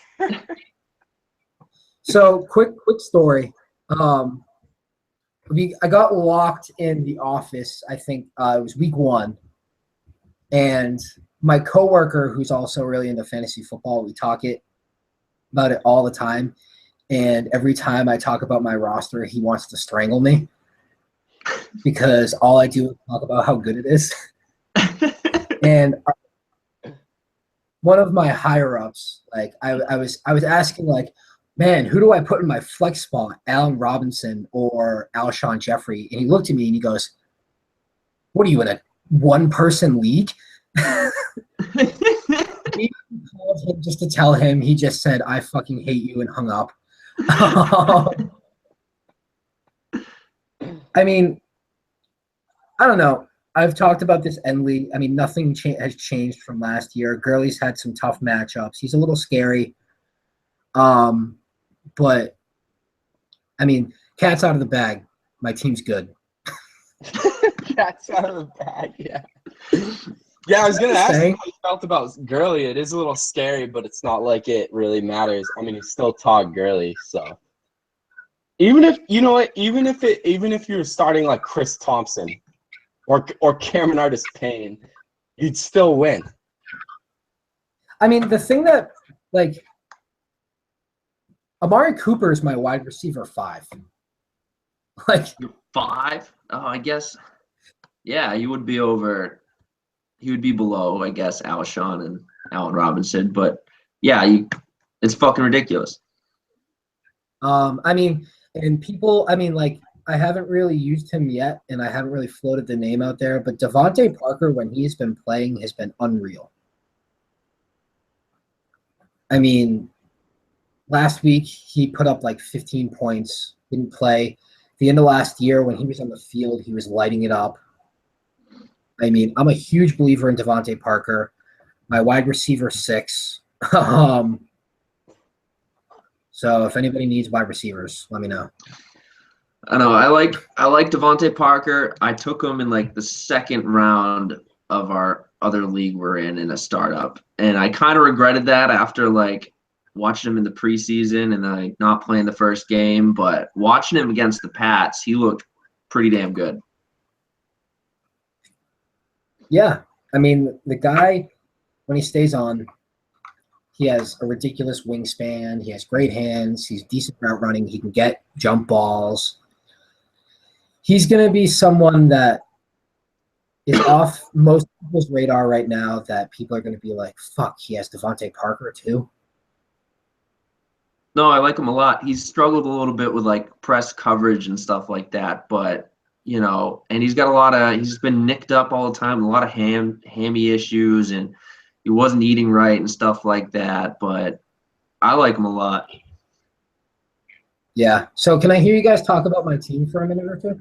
So quick story. I got locked in the office. I think it was week 1, and my coworker, who's also really into fantasy football, we talk about it all the time. And every time I talk about my roster, he wants to strangle me because all I do is talk about how good it is. And one of my higher ups, like I was asking, like, man, who do I put in my flex spot, Allen Robinson or Alshon Jeffrey? And he looked at me and he goes, "What are you, in a one-person league?" He called him just to tell him. He just said, "I fucking hate you," and hung up. I mean, I don't know. I've talked about this endly. I mean, nothing has changed from last year. Gurley's had some tough matchups. He's a little scary. But, I mean, cat's out of the bag. My team's good. Cat's out of the bag, yeah. Yeah, I was going to ask you how you felt about Gurley. It is a little scary, but it's not like it really matters. I mean, he's still Todd Gurley, so. Even if, you know what, even if you were starting like Chris Thompson or Cameron Artis-Payne, you'd still win. I mean, the thing that, like, Amari Cooper is my wide receiver 5. Like 5? Oh, I guess. Yeah, he would be below, I guess, Alshon and Allen Robinson. But yeah, it's fucking ridiculous. I mean, and people, I mean, like, I haven't really used him yet, and I haven't really floated the name out there, but Devontae Parker, when he's been playing, has been unreal. I mean, last week he put up like 15 points, didn't play. The end of last year, when he was on the field, he was lighting it up. I mean, I'm a huge believer in Devontae Parker. My wide receiver 6. So if anybody needs wide receivers, let me know. I know. I like Devontae Parker. I took him in like the 2nd round of our other league we're in a startup, and I kind of regretted that after like watching him in the preseason and like not playing the first game. But watching him against the Pats, he looked pretty damn good. Yeah, I mean, the guy, when he stays on, he has a ridiculous wingspan. He has great hands. He's decent route running. He can get jump balls. He's going to be someone that is off most people's radar right now, that people are going to be like, fuck, he has Devontae Parker too. No, I like him a lot. He's struggled a little bit with like press coverage and stuff like that, but you know, and he's been nicked up all the time, a lot of hammy issues, and he wasn't eating right and stuff like that, but I like him a lot. Yeah. So can I hear you guys talk about my team for a minute or two?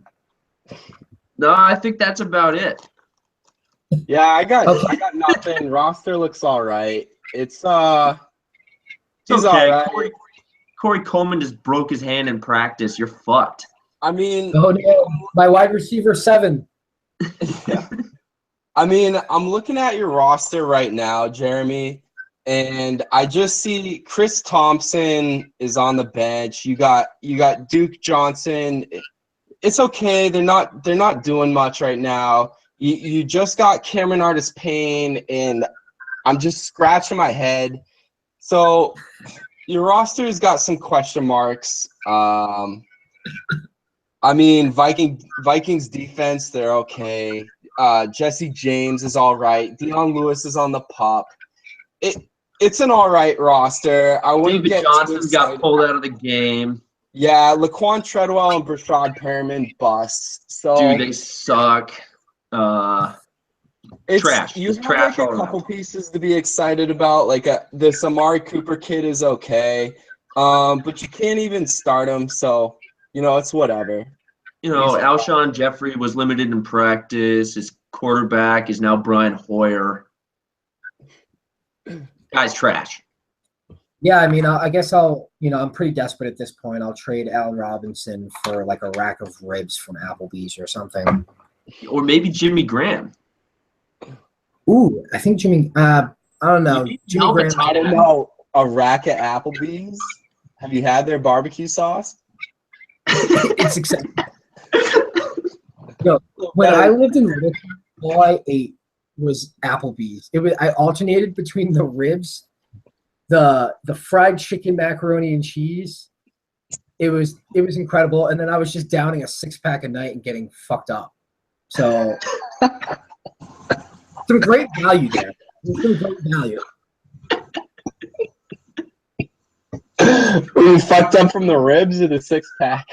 No, I think that's about it. Yeah, I got Okay. nothing. Roster looks all right. It's It's he's all okay. right. Corey Coleman just broke his hand in practice. You're fucked. I mean, Oh no, my wide receiver 7. yeah. I mean, I'm looking at your roster right now, Jeremy, and I just see Chris Thompson is on the bench. You got Duke Johnson. It's okay. They're not doing much right now. You just got Cameron Artis-Payne, and I'm just scratching my head. So your roster's got some question marks. I mean, Vikings defense, they're okay. Jesse James is all right. Dion Lewis is on the pup. It's an all right roster. I wouldn't David get too Johnson's got excited. pulled out of the game. Yeah, Laquan Treadwell and Brashad Perriman busts. So Dude, they suck. Trash. you It's have trash like a all couple around. pieces to be excited about. Like this Amari Cooper kid is okay, but you can't even start him. So it's whatever. You know, Alshon Jeffrey was limited in practice. His quarterback is now Brian Hoyer. Guy's trash. Yeah, I mean, I guess I'm pretty desperate at this point. I'll trade Allen Robinson for like a rack of ribs from Applebee's or something. Or maybe Jimmy Graham. Ooh, I think Jimmy. I don't know. Jimmy Graham. I don't know. A rack at Applebee's. Have you had their barbecue sauce? It's acceptable. Yo, when I lived in Littleton, all I ate was Applebee's. I alternated between the ribs, the fried chicken, macaroni and cheese. It was incredible, and then I was just downing a 6-pack a night and getting fucked up. So some great value there. Some great value. Were you fucked up from the ribs or the 6-pack?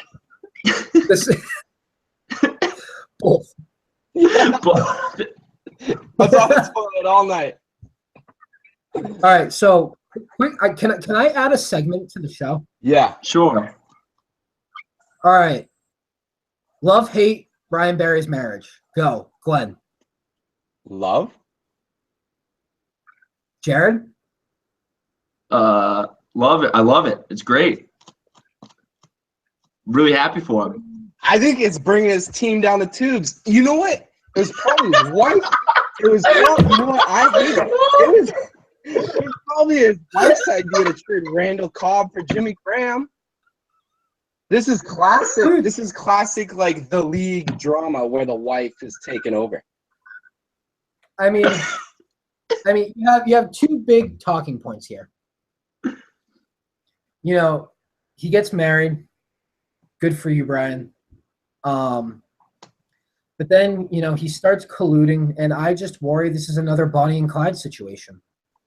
Both. Yeah. That's all it's for all night. All right, so quick, can I add a segment to the show? Yeah, sure. All right. Love, hate, Brian Barry's marriage. Go, Glenn. Love? Jared? Love it. I love it. It's great. Really happy for him. I think it's bringing his team down the tubes. You know what? It was probably his wife. It was probably, you know what? I hate it. It was probably his wife's idea to trade Randall Cobb for Jimmy Graham. This is classic. This is classic, like the league drama where the wife is taking over. I mean, you have two big talking points here. You know, he gets married. Good for you, Brian. But then, he starts colluding, and I just worry this is another Bonnie and Clyde situation.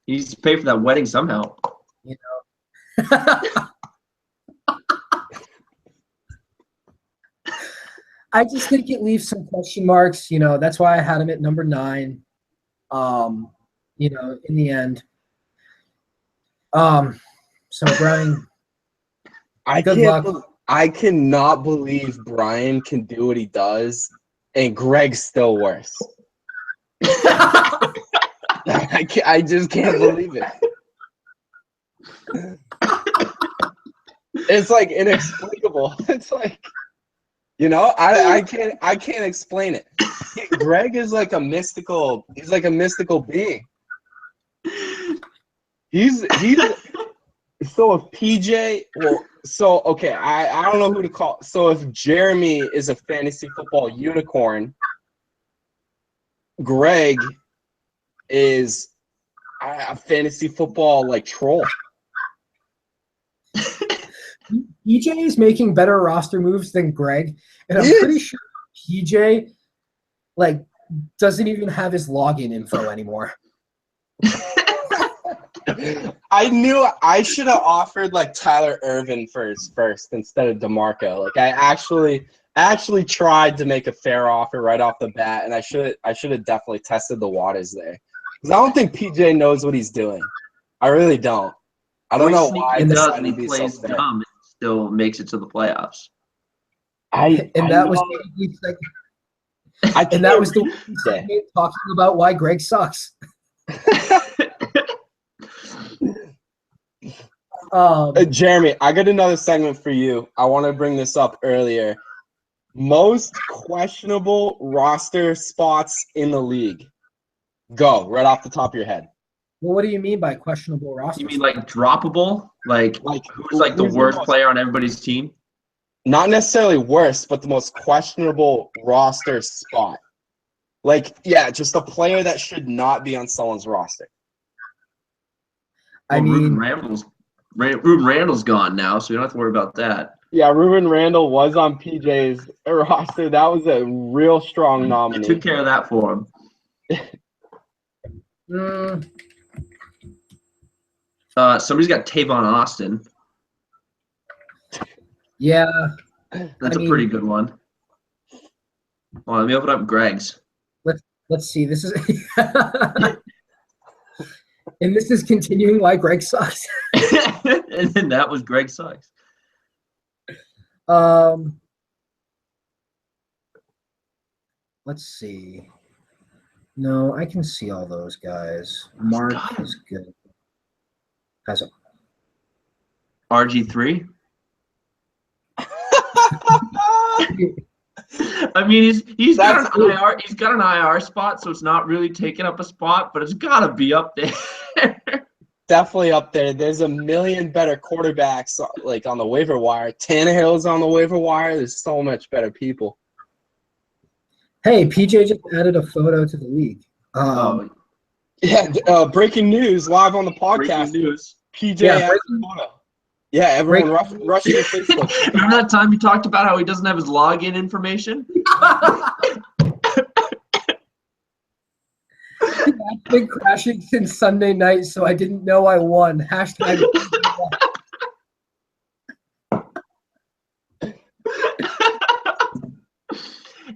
He needs to pay for that wedding somehow. I just think it leaves some question marks. That's why I had him at number 9. In the end. So Brian, good luck. I cannot believe Brian can do what he does, and Greg's still worse. I just can't believe it. It's like inexplicable. It's like, I can't explain it. Greg is like a mystical. He's like a mystical being. He's so if PJ, okay, I don't know who to call. So if Jeremy is a fantasy football unicorn, Greg is a fantasy football like troll. PJ is making better roster moves than Greg, and I'm pretty sure PJ doesn't even have his login info anymore. I knew I should have offered like Tyler Irvin first instead of DeMarco. Like I actually tried to make a fair offer right off the bat, and I should have definitely tested the waters there. Because I don't think PJ knows what he's doing. I really don't. I don't know why. He does, and he plays dumb and still makes it to the playoffs. That was And that was the segment talking about why Greg sucks. Jeremy, I got another segment for you. I want to bring this up earlier. Most questionable roster spots in the league. Go, right off the top of your head. Well, what do you mean by questionable roster? You mean like droppable? Like who's like the worst player on everybody's team? Not necessarily worst, but the most questionable roster spot. Like, yeah, just a player that should not be on someone's roster. Well, Ruben Randall's gone now, so we don't have to worry about that. Yeah, Ruben Randall was on PJ's roster. That was a real strong nominee. He took care of that for him. Somebody's got Tavon Austin. Yeah. That's a pretty good one. Well, let me open up Greg's. Let's see. This is and this is continuing why Greg sucks. And then that was Greg sucks. Let's see. No, I can see all those guys. Mark is good. Has a RG3. I mean, he's got an IR. He's got an IR spot, so it's not really taking up a spot, but it's got to be up there. Definitely up there. There's a million better quarterbacks like on the waiver wire. Tannehill's on the waiver wire. There's so much better people. Hey, PJ just added a photo to the league. Yeah, breaking news live on the podcast. Breaking news. PJ added a photo. Yeah, everyone rush to Facebook. Remember that time you talked about how he doesn't have his login information? I've been crashing since Sunday night, so I didn't know I won. Hashtag.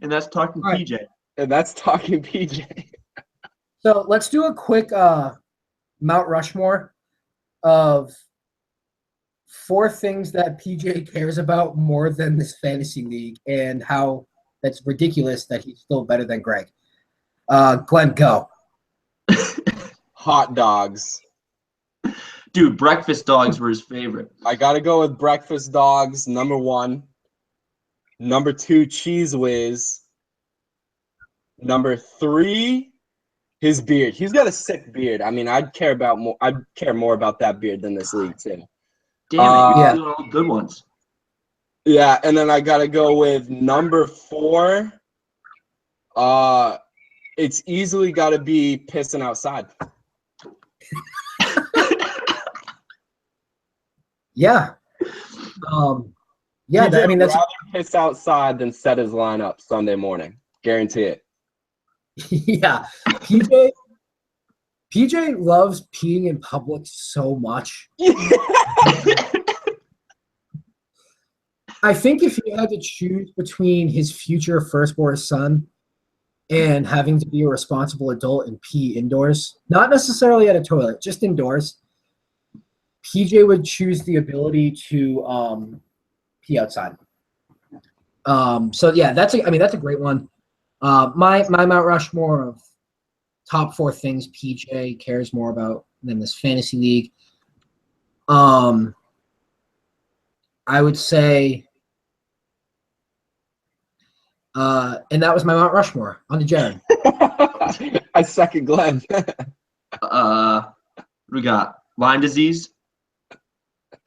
And that's talking right. PJ. And that's talking PJ. So let's do a quick Mount Rushmore of 4 things that PJ cares about more than this fantasy league and how that's ridiculous that he's still better than Greg. Glenn, go. Hot dogs. Dude, breakfast dogs were his favorite. I got to go with breakfast dogs, number 1. Number 2, Cheese Whiz. Number 3, his beard. He's got a sick beard. I mean, I'd care more about that beard than this league too. Damn it, you're doing all the good ones. Yeah, and then I gotta go with number 4. It's easily gotta be pissing outside. Yeah. Yeah, I mean that's rather piss outside than set his lineup Sunday morning. Guarantee it. Yeah. PJ loves peeing in public so much. I think if he had to choose between his future firstborn son and having to be a responsible adult and pee indoors, not necessarily at a toilet, just indoors, PJ would choose the ability to pee outside. So yeah, that's a great one. My Mount Rushmore of top 4 things PJ cares more about than this fantasy league. I would say, and that was my Mount Rushmore. On to Jared. I second Glenn. We got Lyme disease,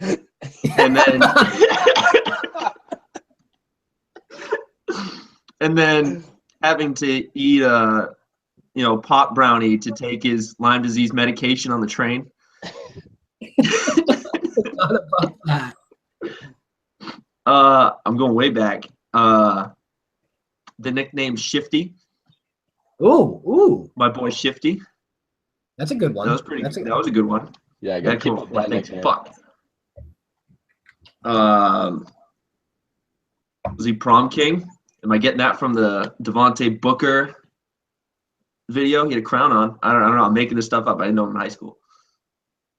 and then having to eat a pot brownie to take his Lyme disease medication on the train. Not about that. I'm going way back. The nickname Shifty. Ooh. My boy Shifty. That's a good one. That was pretty. That was a good one. Yeah, I got to keep up that nickname. Fuck. Was he prom king? Am I getting that from the Devontae Booker video? He had a crown on. I don't know. I'm making this stuff up. I didn't know him in high school.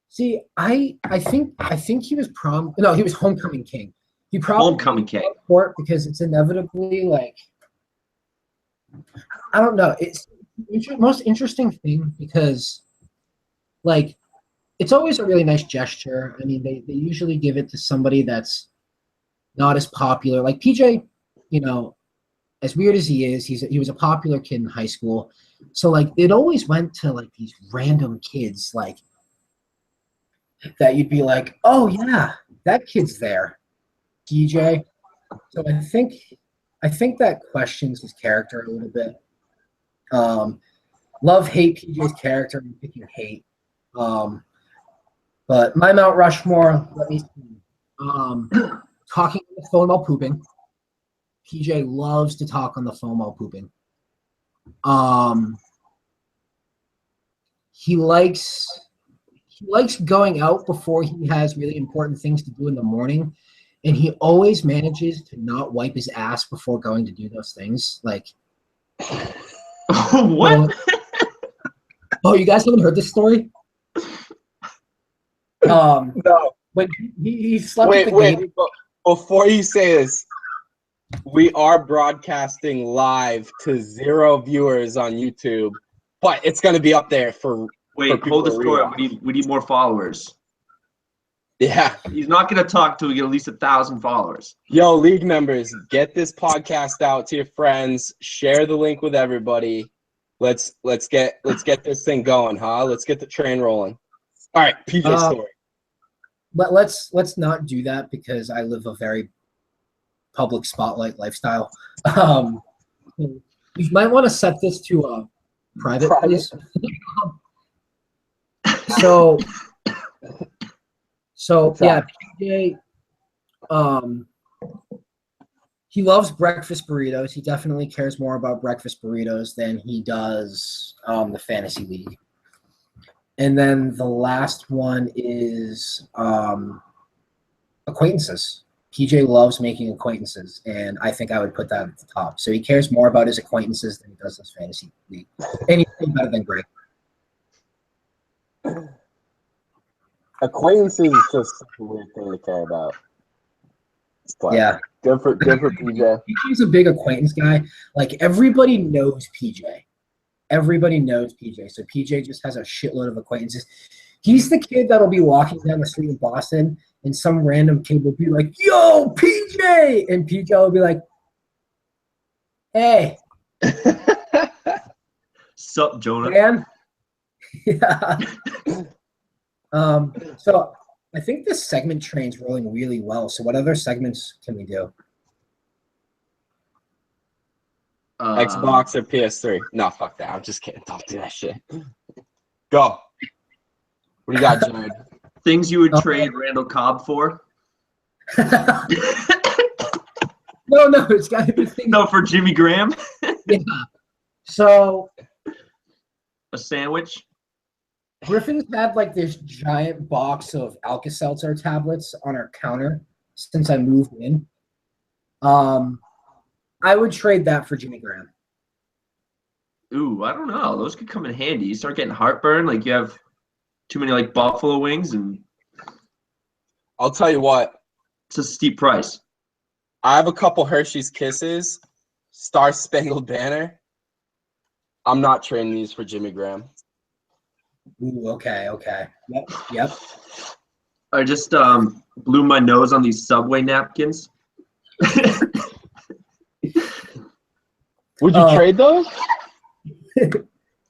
See, I think he was prom. No, he was homecoming king. He probably homecoming king court because it's inevitably like I don't know. It's the most interesting thing because, like, it's always a really nice gesture. I mean, they usually give it to somebody that's not as popular. Like PJ, you know, as weird as he is, he was a popular kid in high school. So like it always went to like these random kids like that you'd be like, oh yeah, that kid's there. PJ. So I think that questions his character a little bit. Love hate PJ's character. I'm picking hate. But my Mount Rushmore, let me see. Talking on the phone while pooping. PJ loves to talk on the phone while pooping. He likes going out before he has really important things to do in the morning, and he always manages to not wipe his ass before going to do those things. Like, what? Oh, you guys haven't heard this story? No. When he slept Wait, with the game. before you say this, we are broadcasting live to 0 viewers on YouTube, but it's going to be up there for. Wait, for hold the story. We need more followers. Yeah. He's not going to talk till we get at least 1,000 followers. Yo, league members, get this podcast out to your friends. Share the link with everybody. Let's get this thing going, huh? Let's get the train rolling. All right, PJ story. But let's not do that because I live a very public spotlight lifestyle. You might want to set this to private, please. So yeah, PJ, he loves breakfast burritos. He definitely cares more about breakfast burritos than he does the fantasy league. And then the last one is acquaintances. PJ loves making acquaintances, and I think I would put that at the top. So he cares more about his acquaintances than he does his fantasy league. Anything better than Greg. Acquaintances is just a weird thing to care about. But Yeah. Good for PJ. PJ's a big acquaintance guy. Like, everybody knows PJ. Everybody knows PJ. So PJ just has a shitload of acquaintances. He's the kid that'll be walking down the street in Boston, and some random kid will be like, yo, PJ! And PJ will be like, hey. Sup, Jonah? Man? Yeah. So I think this segment train's rolling really well. So what other segments can we do? Xbox or PS3? No, fuck that. I'm just kidding. Don't do that shit. Go. What do you got, Jared? Things you would trade Randall Cobb for? No, it's got to be things. No, for Jimmy Graham? Yeah. So a sandwich? Griffin's had like this giant box of Alka-Seltzer tablets on our counter since I moved in. I would trade that for Jimmy Graham. Ooh, I don't know. Those could come in handy. You start getting heartburn, like you have too many like buffalo wings, and I'll tell you what. It's a steep price. I have a couple Hershey's Kisses, Star Spangled Banner. I'm not trading these for Jimmy Graham. Ooh, okay. Yep. I just blew my nose on these Subway napkins. Would you trade those?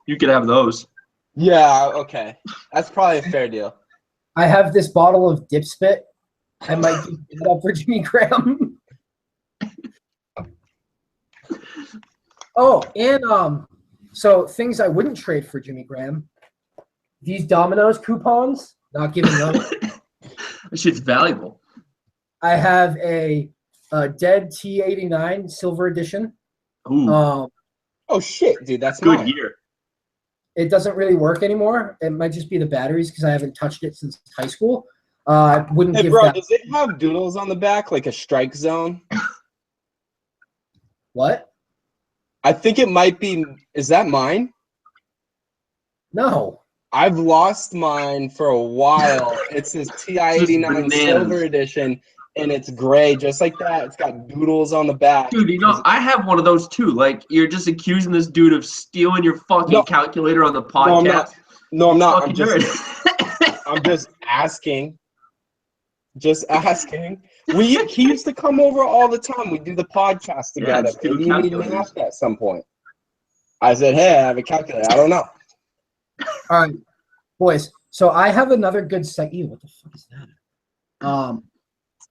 You could have those. Yeah, okay. That's probably a fair deal. I have this bottle of Dip Spit. I might give it up for Jimmy Graham. Oh, and so things I wouldn't trade for Jimmy Graham. These Domino's coupons, not giving those. This shit's valuable. I have a Dead T89 Silver Edition. Ooh. Oh shit, dude, that's good mine. year. It doesn't really work anymore. It might just be the batteries because I haven't touched it since high school. I wouldn't give bro, that. Does it have doodles on the back, like a strike zone? What? I think it might be. Is that mine? No. I've lost mine for a while. It says TI-89 Silver Edition, and it's gray, just like that. It's got doodles on the back. Dude, I have one of those too. Like, you're just accusing this dude of stealing your fucking calculator on the podcast. No, I'm not. I'm just asking. Just asking. He used to come over all the time. We do the podcast together. Maybe you need an app at some point. I said, hey, I have a calculator. I don't know. All right, boys. So I have another good segment. What the fuck is that?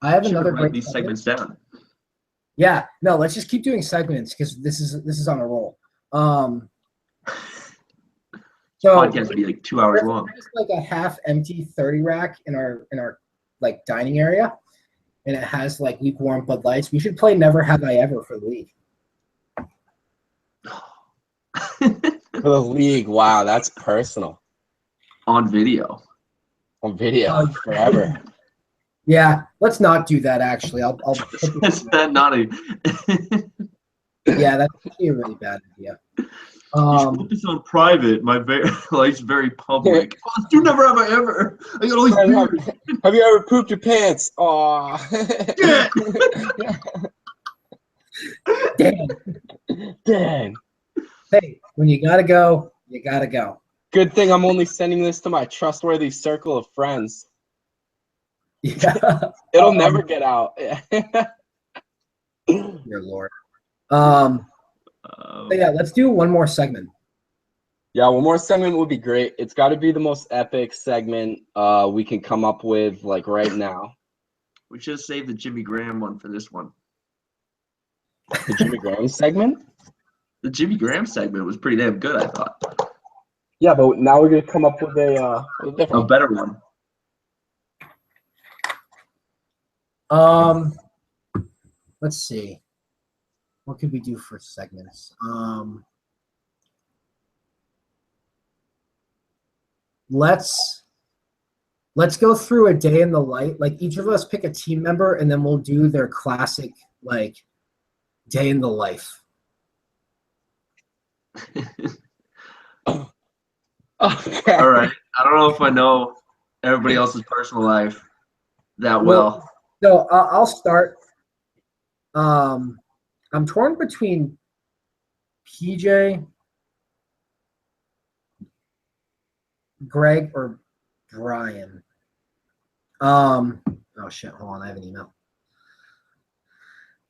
I have another great these segments down. Yeah, no, let's just keep doing segments because this is on a roll. So podcast would be like 2 hours long. There's like a half empty 30 rack in our like dining area, and it has like lukewarm Bud Lights. We should play Never Have I Ever for the league. For the league, wow, that's personal. On video. Forever. Yeah, let's not do that. Actually, I'll That's not a. Yeah, that's actually a really bad idea. You should put this on private. My life's very public. Oh, you never have I ever. I got all these beers. Have you ever pooped your pants? Aw. Dang. Hey, when you gotta go, you gotta go. Good thing I'm only sending this to my trustworthy circle of friends. Yeah. It'll never get out. Dear Lord. So yeah, let's do one more segment. Yeah, one more segment would be great. It's got to be the most epic segment we can come up with, like, right now. We should save the Jimmy Graham one for this one. The Jimmy Graham segment? The Jimmy Graham segment was pretty damn good, I thought. Yeah, but now we're going to come up with a better one. Let's see. What could we do for segments? Let's go through a day in the life. Like, each of us pick a team member, and then we'll do their classic, like, day in the life. Okay. All right. I don't know if I know everybody else's personal life that well. So I'll start. I'm torn between PJ, Greg, or Brian. Oh shit! Hold on, I have an email.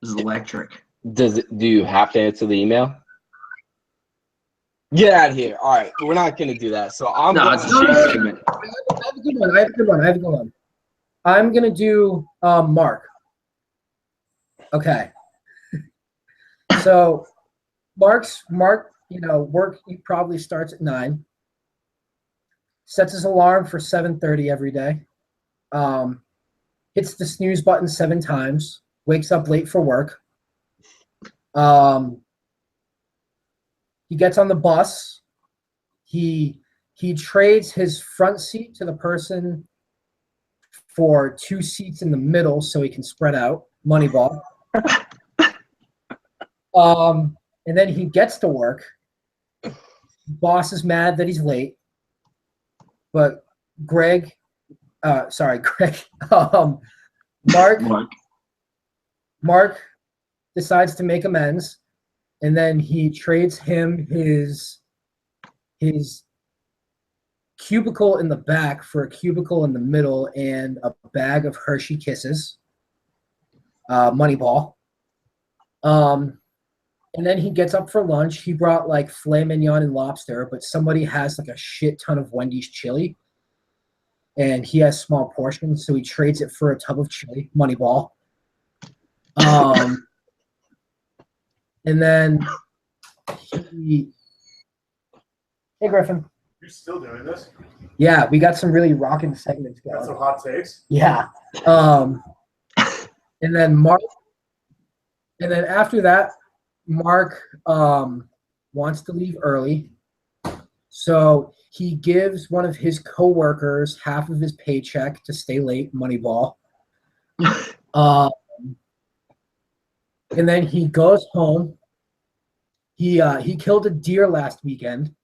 This is electric. Do you have to answer the email? Get out of here! All right, we're not gonna do that. So I'm. No, it's a shitty segment. I have a good one. I'm gonna do Mark. Okay. So Mark, work he probably starts at 9. Sets his alarm for 7:30 every day. Hits the snooze button 7 times. Wakes up late for work. He gets on the bus. He trades his front seat to the person for 2 seats in the middle so he can spread out. Moneyball. And then he gets to work. Boss is mad that he's late. But Mark decides to make amends, and then he trades him his cubicle in the back for a cubicle in the middle and a bag of Hershey Kisses. Moneyball. And then he gets up for lunch. He brought like filet mignon and lobster, but somebody has like a shit ton of Wendy's chili. And he has small portions, so he trades it for a tub of chili. Moneyball. And then hey Griffin. You're still doing this? Yeah, we got some really rocking segments going. Got some hot takes? Yeah. And then after that, Mark wants to leave early. So he gives one of his coworkers half of his paycheck to stay late, Moneyball. And then he goes home. He killed a deer last weekend,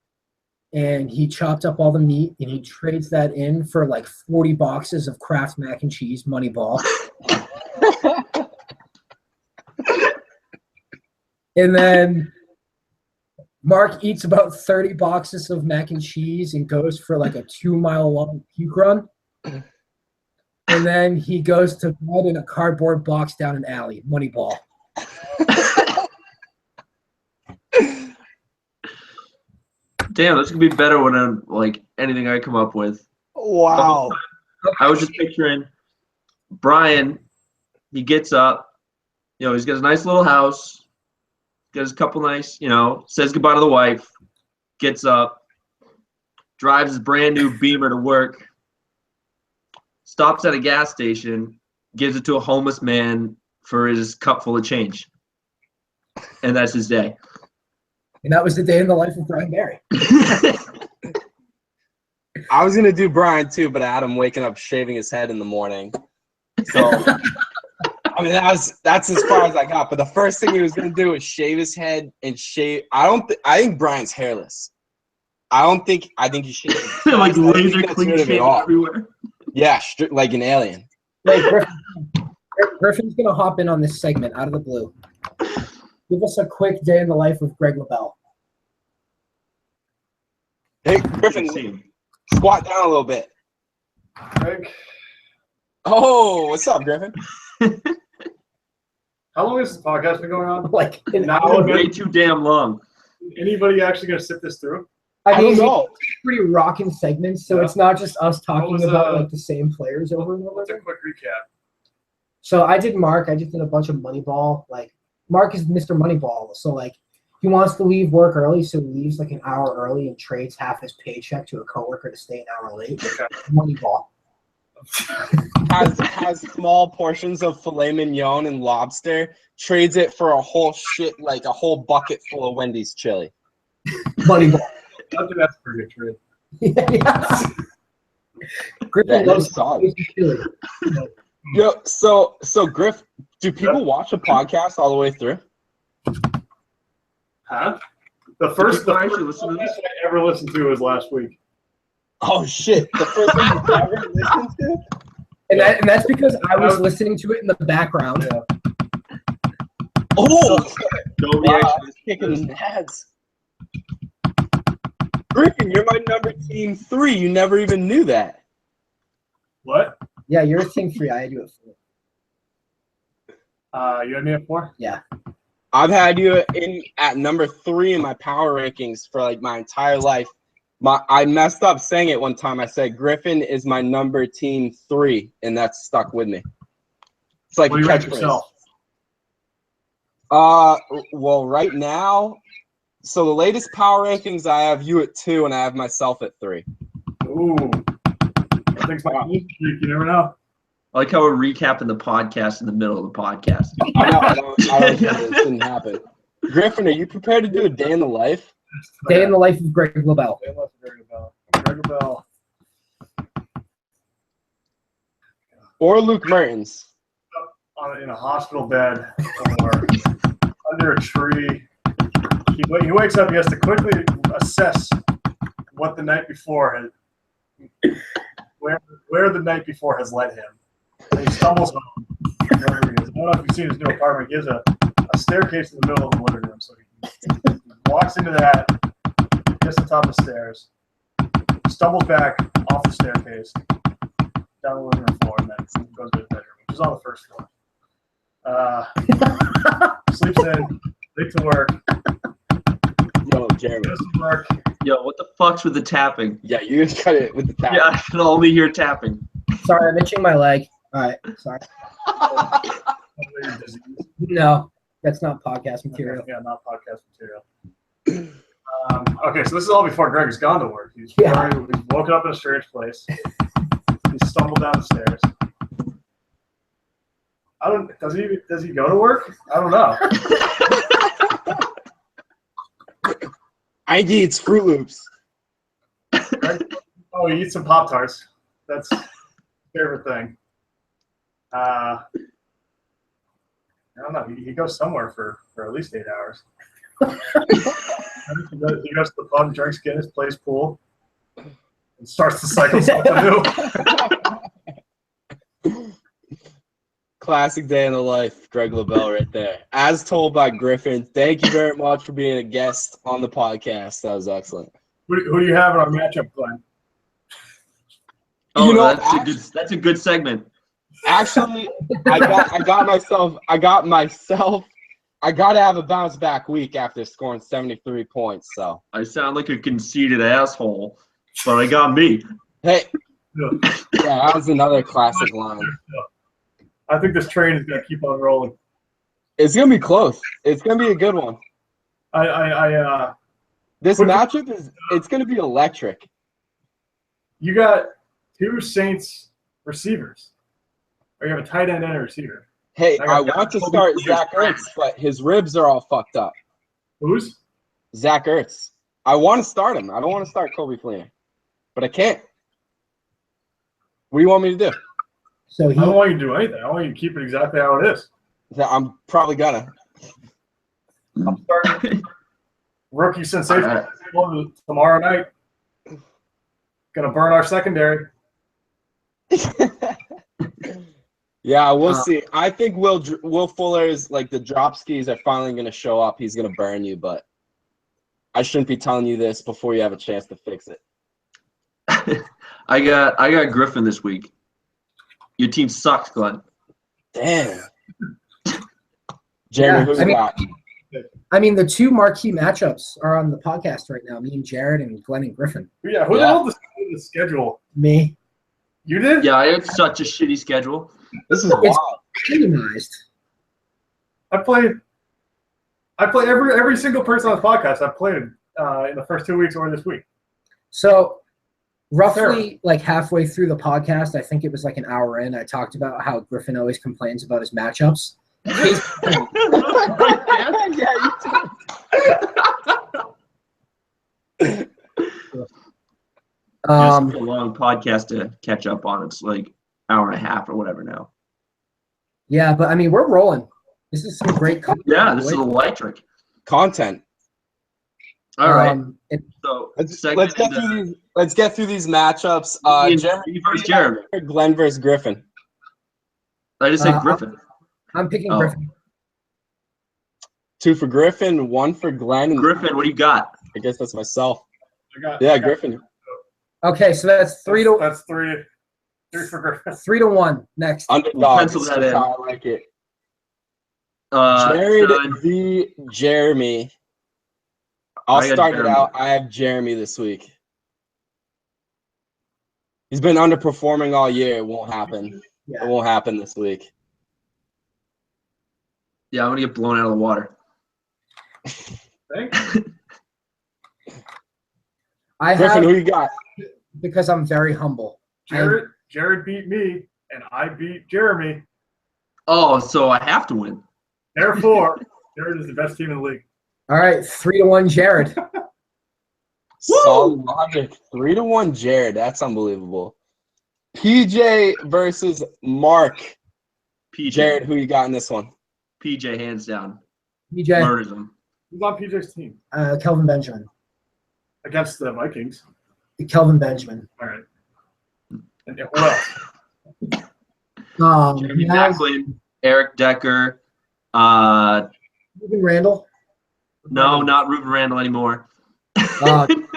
and he chopped up all the meat, and he trades that in for like 40 boxes of Kraft mac and cheese, Moneyball. And then Mark eats about 30 boxes of mac and cheese and goes for like a 2-mile long puke run. And then he goes to bed in a cardboard box down an alley. Moneyball. Damn, this could be better when I'm like anything I come up with. Wow. I was just picturing Brian. He gets up. He's got his nice little house. Got his couple nice, says goodbye to the wife. Gets up. Drives his brand new Beamer to work. Stops at a gas station. Gives it to a homeless man for his cup full of change. And that's his day. And that was the day in the life of Brian Barry. I was gonna do Brian too, but I had him waking up shaving his head in the morning. So I mean that's as far as I got. But the first thing he was gonna do was shave his head and shave. I think Brian's hairless. I think he should like laser clean shave everywhere. Yeah, like an alien. Wait, Griffin's gonna hop in on this segment out of the blue. Give us a quick day in the life of Greg LaBelle. Hey, Griffin, squat down a little bit. Greg, Oh, what's up, Griffin? how long has this podcast been going on? Like an That hour. was way too damn long. Anybody actually gonna sit this through? I mean, don't know. it's pretty rocking segments, so Yeah. it's not just us talking was, about like the same players over and over What's a again. quick recap? So I did Mark. I just did a bunch of Moneyball. Like Mark is Mr. Moneyball, so like he wants to leave work early, so he leaves like an hour early and trades half his paycheck to a coworker to stay an hour late. Okay. Moneyball. Has small portions of filet mignon and lobster, trades it for a whole bucket full of Wendy's chili. Moneyball. I think that's a pretty good trade. Yes. Griffin That loves is solid. chili. Yo, so Griff, do people watch a podcast all the way through? Huh? The first actually listen to this? podcast I ever listened to was last week. Oh shit! The first one you ever listened to? And that's because I was listening to it in the background. Yeah. Oh, Don't wow, react. that's kicking heads. Griffin, you're my number team 3. You never even knew that. What? Yeah, you're team 3. I do it 4. You had me at 4? Yeah. I've had you in at number 3 in my power rankings for like my entire life. I messed up saying it one time. I said Griffin is my number team 3, and that's stuck with me. It's like What a do you rank catchphrase. yourself? Well, right now, so the latest power rankings, I have you at 2, and I have myself at 3. Ooh. Things might be you never know. I like how we're recapping the podcast in the middle of the podcast. I don't think it didn't happen. Griffin, are you prepared to do a day in the life? Day in the life of Greg LaBelle. Day in the life of Greg LaBelle. Greg LaBelle. Or Luke Mertens? In a hospital bed or under a tree. He wakes up, he has to quickly assess what the night before had, where the night before has led him. And he stumbles home, wherever he is. I don't know if you've seen his new apartment. He has a staircase in the middle of the living room. So he walks into that, gets to the top of the stairs, stumbles back off the staircase, down the living room floor, and then goes to his bedroom, which is on the first floor. Sleeps in, late to work, Yo, Jeremy. goes to work. Yo, what the fuck's with the tapping? Yeah, you just cut it with the tap. Yeah, I can only hear tapping. Sorry, I'm itching my leg. All right, sorry. No, that's not podcast material. Yeah, not podcast material. Okay, so this is all before Greg has gone to work. He's woken up in a strange place. He stumbled down the stairs. Does he go to work? I don't know. I think he eats Fruit Loops. Oh, he eats some Pop-Tarts. That's his favorite thing. I don't know. He goes somewhere for at least 8 hours. He goes to the pub, drinks Guinness, plays pool, and starts to cycle something new. classic day in the life, Greg LaBelle right there. As told by Griffin, thank you very much for being a guest on the podcast. That was excellent. Who do you have in our matchup, Glenn? Oh, that's a good segment. Actually, I got to have a bounce back week after scoring 73 points. So I sound like a conceited asshole, but I got me. Hey, yeah, that was another classic line. I think this train is gonna keep on rolling. It's gonna be close. It's gonna be a good one. This matchup it's gonna be electric. You got two Saints receivers, or you have a tight end and a receiver. Hey, I want to start Zach Ertz, but his ribs are all fucked up. Who's? Zach Ertz. I want to start him. I don't want to start Kobe Fleener, but I can't. What do you want me to do? So I don't want you to do anything. I want you to keep it exactly how it is. I'm probably gonna. I'm starting rookie sensation tomorrow night. Gonna burn our secondary. Yeah, we'll see. I think Will Fuller's like the drop skis are finally gonna show up. He's gonna burn you, but I shouldn't be telling you this before you have a chance to fix it. I got Griffin this week. Your team sucks, Glenn. Damn. Jeremy, who you got? I mean, the two marquee matchups are on the podcast right now. Me and Jared and Glenn and Griffin. Yeah, who the hell decided the schedule? Me. You did? Yeah, I had such a shitty schedule. This is wild. Randomized. I played every single person on the podcast. I've played in the first 2 weeks or this week. So roughly like halfway through the podcast, I think it was like an hour in, I talked about how Griffin always complains about his matchups. Yeah, you Just a long podcast to catch up on. It's like hour and a half or whatever now. Yeah, but I mean, we're rolling. This is some great content. Yeah, this is electric content. All right. So let's get through these matchups. Jeremy versus Jeremy. Glenn versus Griffin. I just said Griffin. I'm picking Griffin. 2 for Griffin, 1 for Glenn. Griffin, what do you got? I guess that's myself. I got Griffin. Okay, so that's three to for Griffin. 3-1 next. Underdog. Pencil that in. I like it. Jared v. Jeremy. I'll start it out. I have Jeremy this week. He's been underperforming all year. It won't happen. Yeah. It won't happen this week. Yeah, I'm going to get blown out of the water. Thanks. Griffin, who you got? Because I'm very humble. Jared beat me, and I beat Jeremy. Oh, so I have to win. Therefore, Jared is the best team in the league. All right, 3-1 Jared. Solid logic. 3-1 Jared. That's unbelievable. PJ versus Mark. PJ. Jared, who you got in this one? PJ, hands down. PJ. Murders him. Who's on PJ's team? Kelvin Benjamin. Against the Vikings. Kelvin Benjamin. All right. And what else? Jeremy Macklin, Eric Decker. Ruben Randall. No, not Ruben Randall anymore. Fucking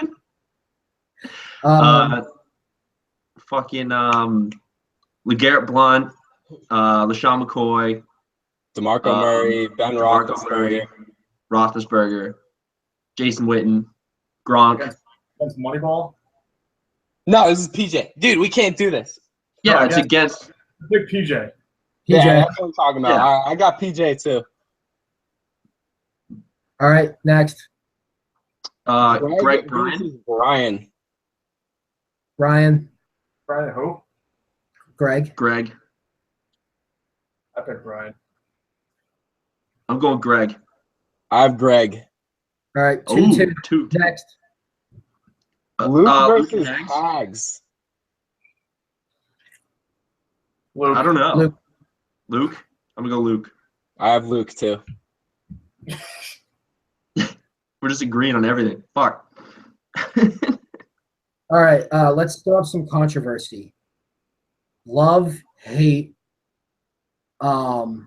LeGarrette Blount, LaShawn McCoy, DeMarco Murray, Ben Roethlisberger, Jason Witten, Gronk. Against Moneyball? No, this is PJ. Dude, we can't do this. Yeah, it's against. Big PJ. Yeah, that's what I'm talking about. Yeah. I got PJ too. All right, next. Greg Brian. Brian. Brian who? Greg. I picked Brian. I'm going Greg. I have Greg. All right, 2-2. Next. Luke versus Luke Hags. I don't know. Luke. I'm going to go Luke. I have Luke too. We're just agreeing on everything. Fuck. All right, let's throw up some controversy. Love, hate, Love,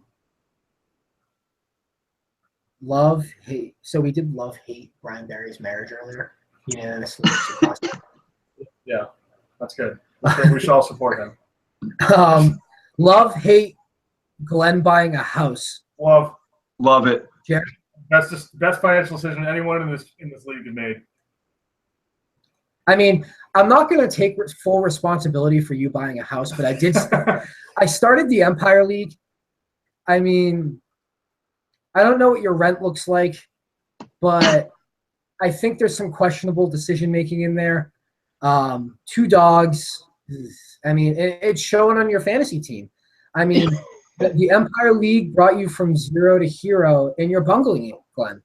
hate. So we did love, hate Brian Barry's marriage earlier. Yeah, that's good. We shall support him. Love, hate Glenn buying a house. Love it. Jerry? That's just best financial decision anyone in this league has made. I mean, I'm not going to take full responsibility for you buying a house, but I did. I started the Empire League. I mean, I don't know what your rent looks like, but I think there's some questionable decision making in there. 2 dogs. I mean, it's showing on your fantasy team. I mean, the Empire League brought you from 0 to hero, and you're bungling it, Glenn.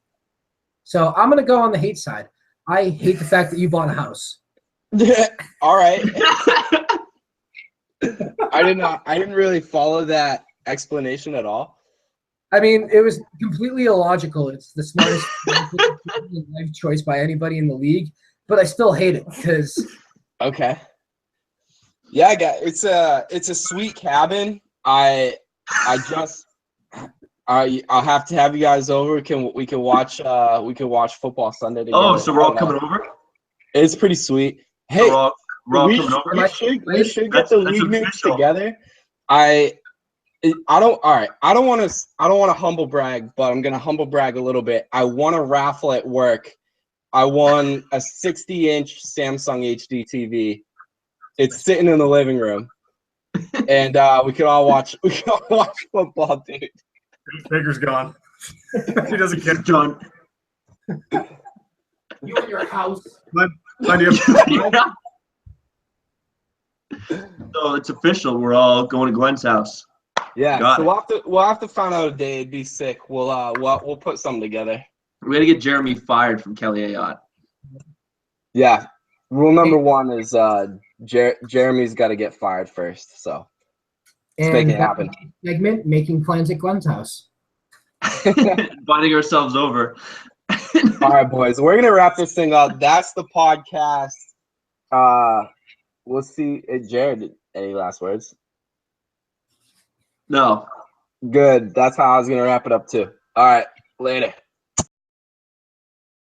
So I'm going to go on the hate side. I hate the fact that you bought a house. All right. I didn't really follow that explanation at all. I mean, it was completely illogical. It's the smartest life choice by anybody in the league, but I still hate it because. Okay. Yeah, I got it's a sweet cabin. I'll have to have you guys over. We can watch football Sunday together. Oh, so we're all coming over? It's pretty sweet. Hey, so we're all coming over? We should get the league mates together. I don't want to humble brag, but I'm gonna humble brag a little bit. I won a raffle at work. I won a 60-inch Samsung HD TV. It's sitting in the living room, and we could all watch football, dude. Baker's gone. He doesn't care. John. You in your house. So it's official. We're all going to Glenn's house. Yeah. We'll have to find out a day. It'd be sick. We'll put something together. We got to get Jeremy fired from Kelly Ayotte. Yeah. Rule number 1 is Jeremy's got to get fired first. So let's make it happen. Segment, making plans at Glenn's house. Binding ourselves over. All right, boys. We're gonna wrap this thing up. That's the podcast. We'll see. Jared, any last words? No. Good. That's how I was gonna wrap it up too. All right. Later.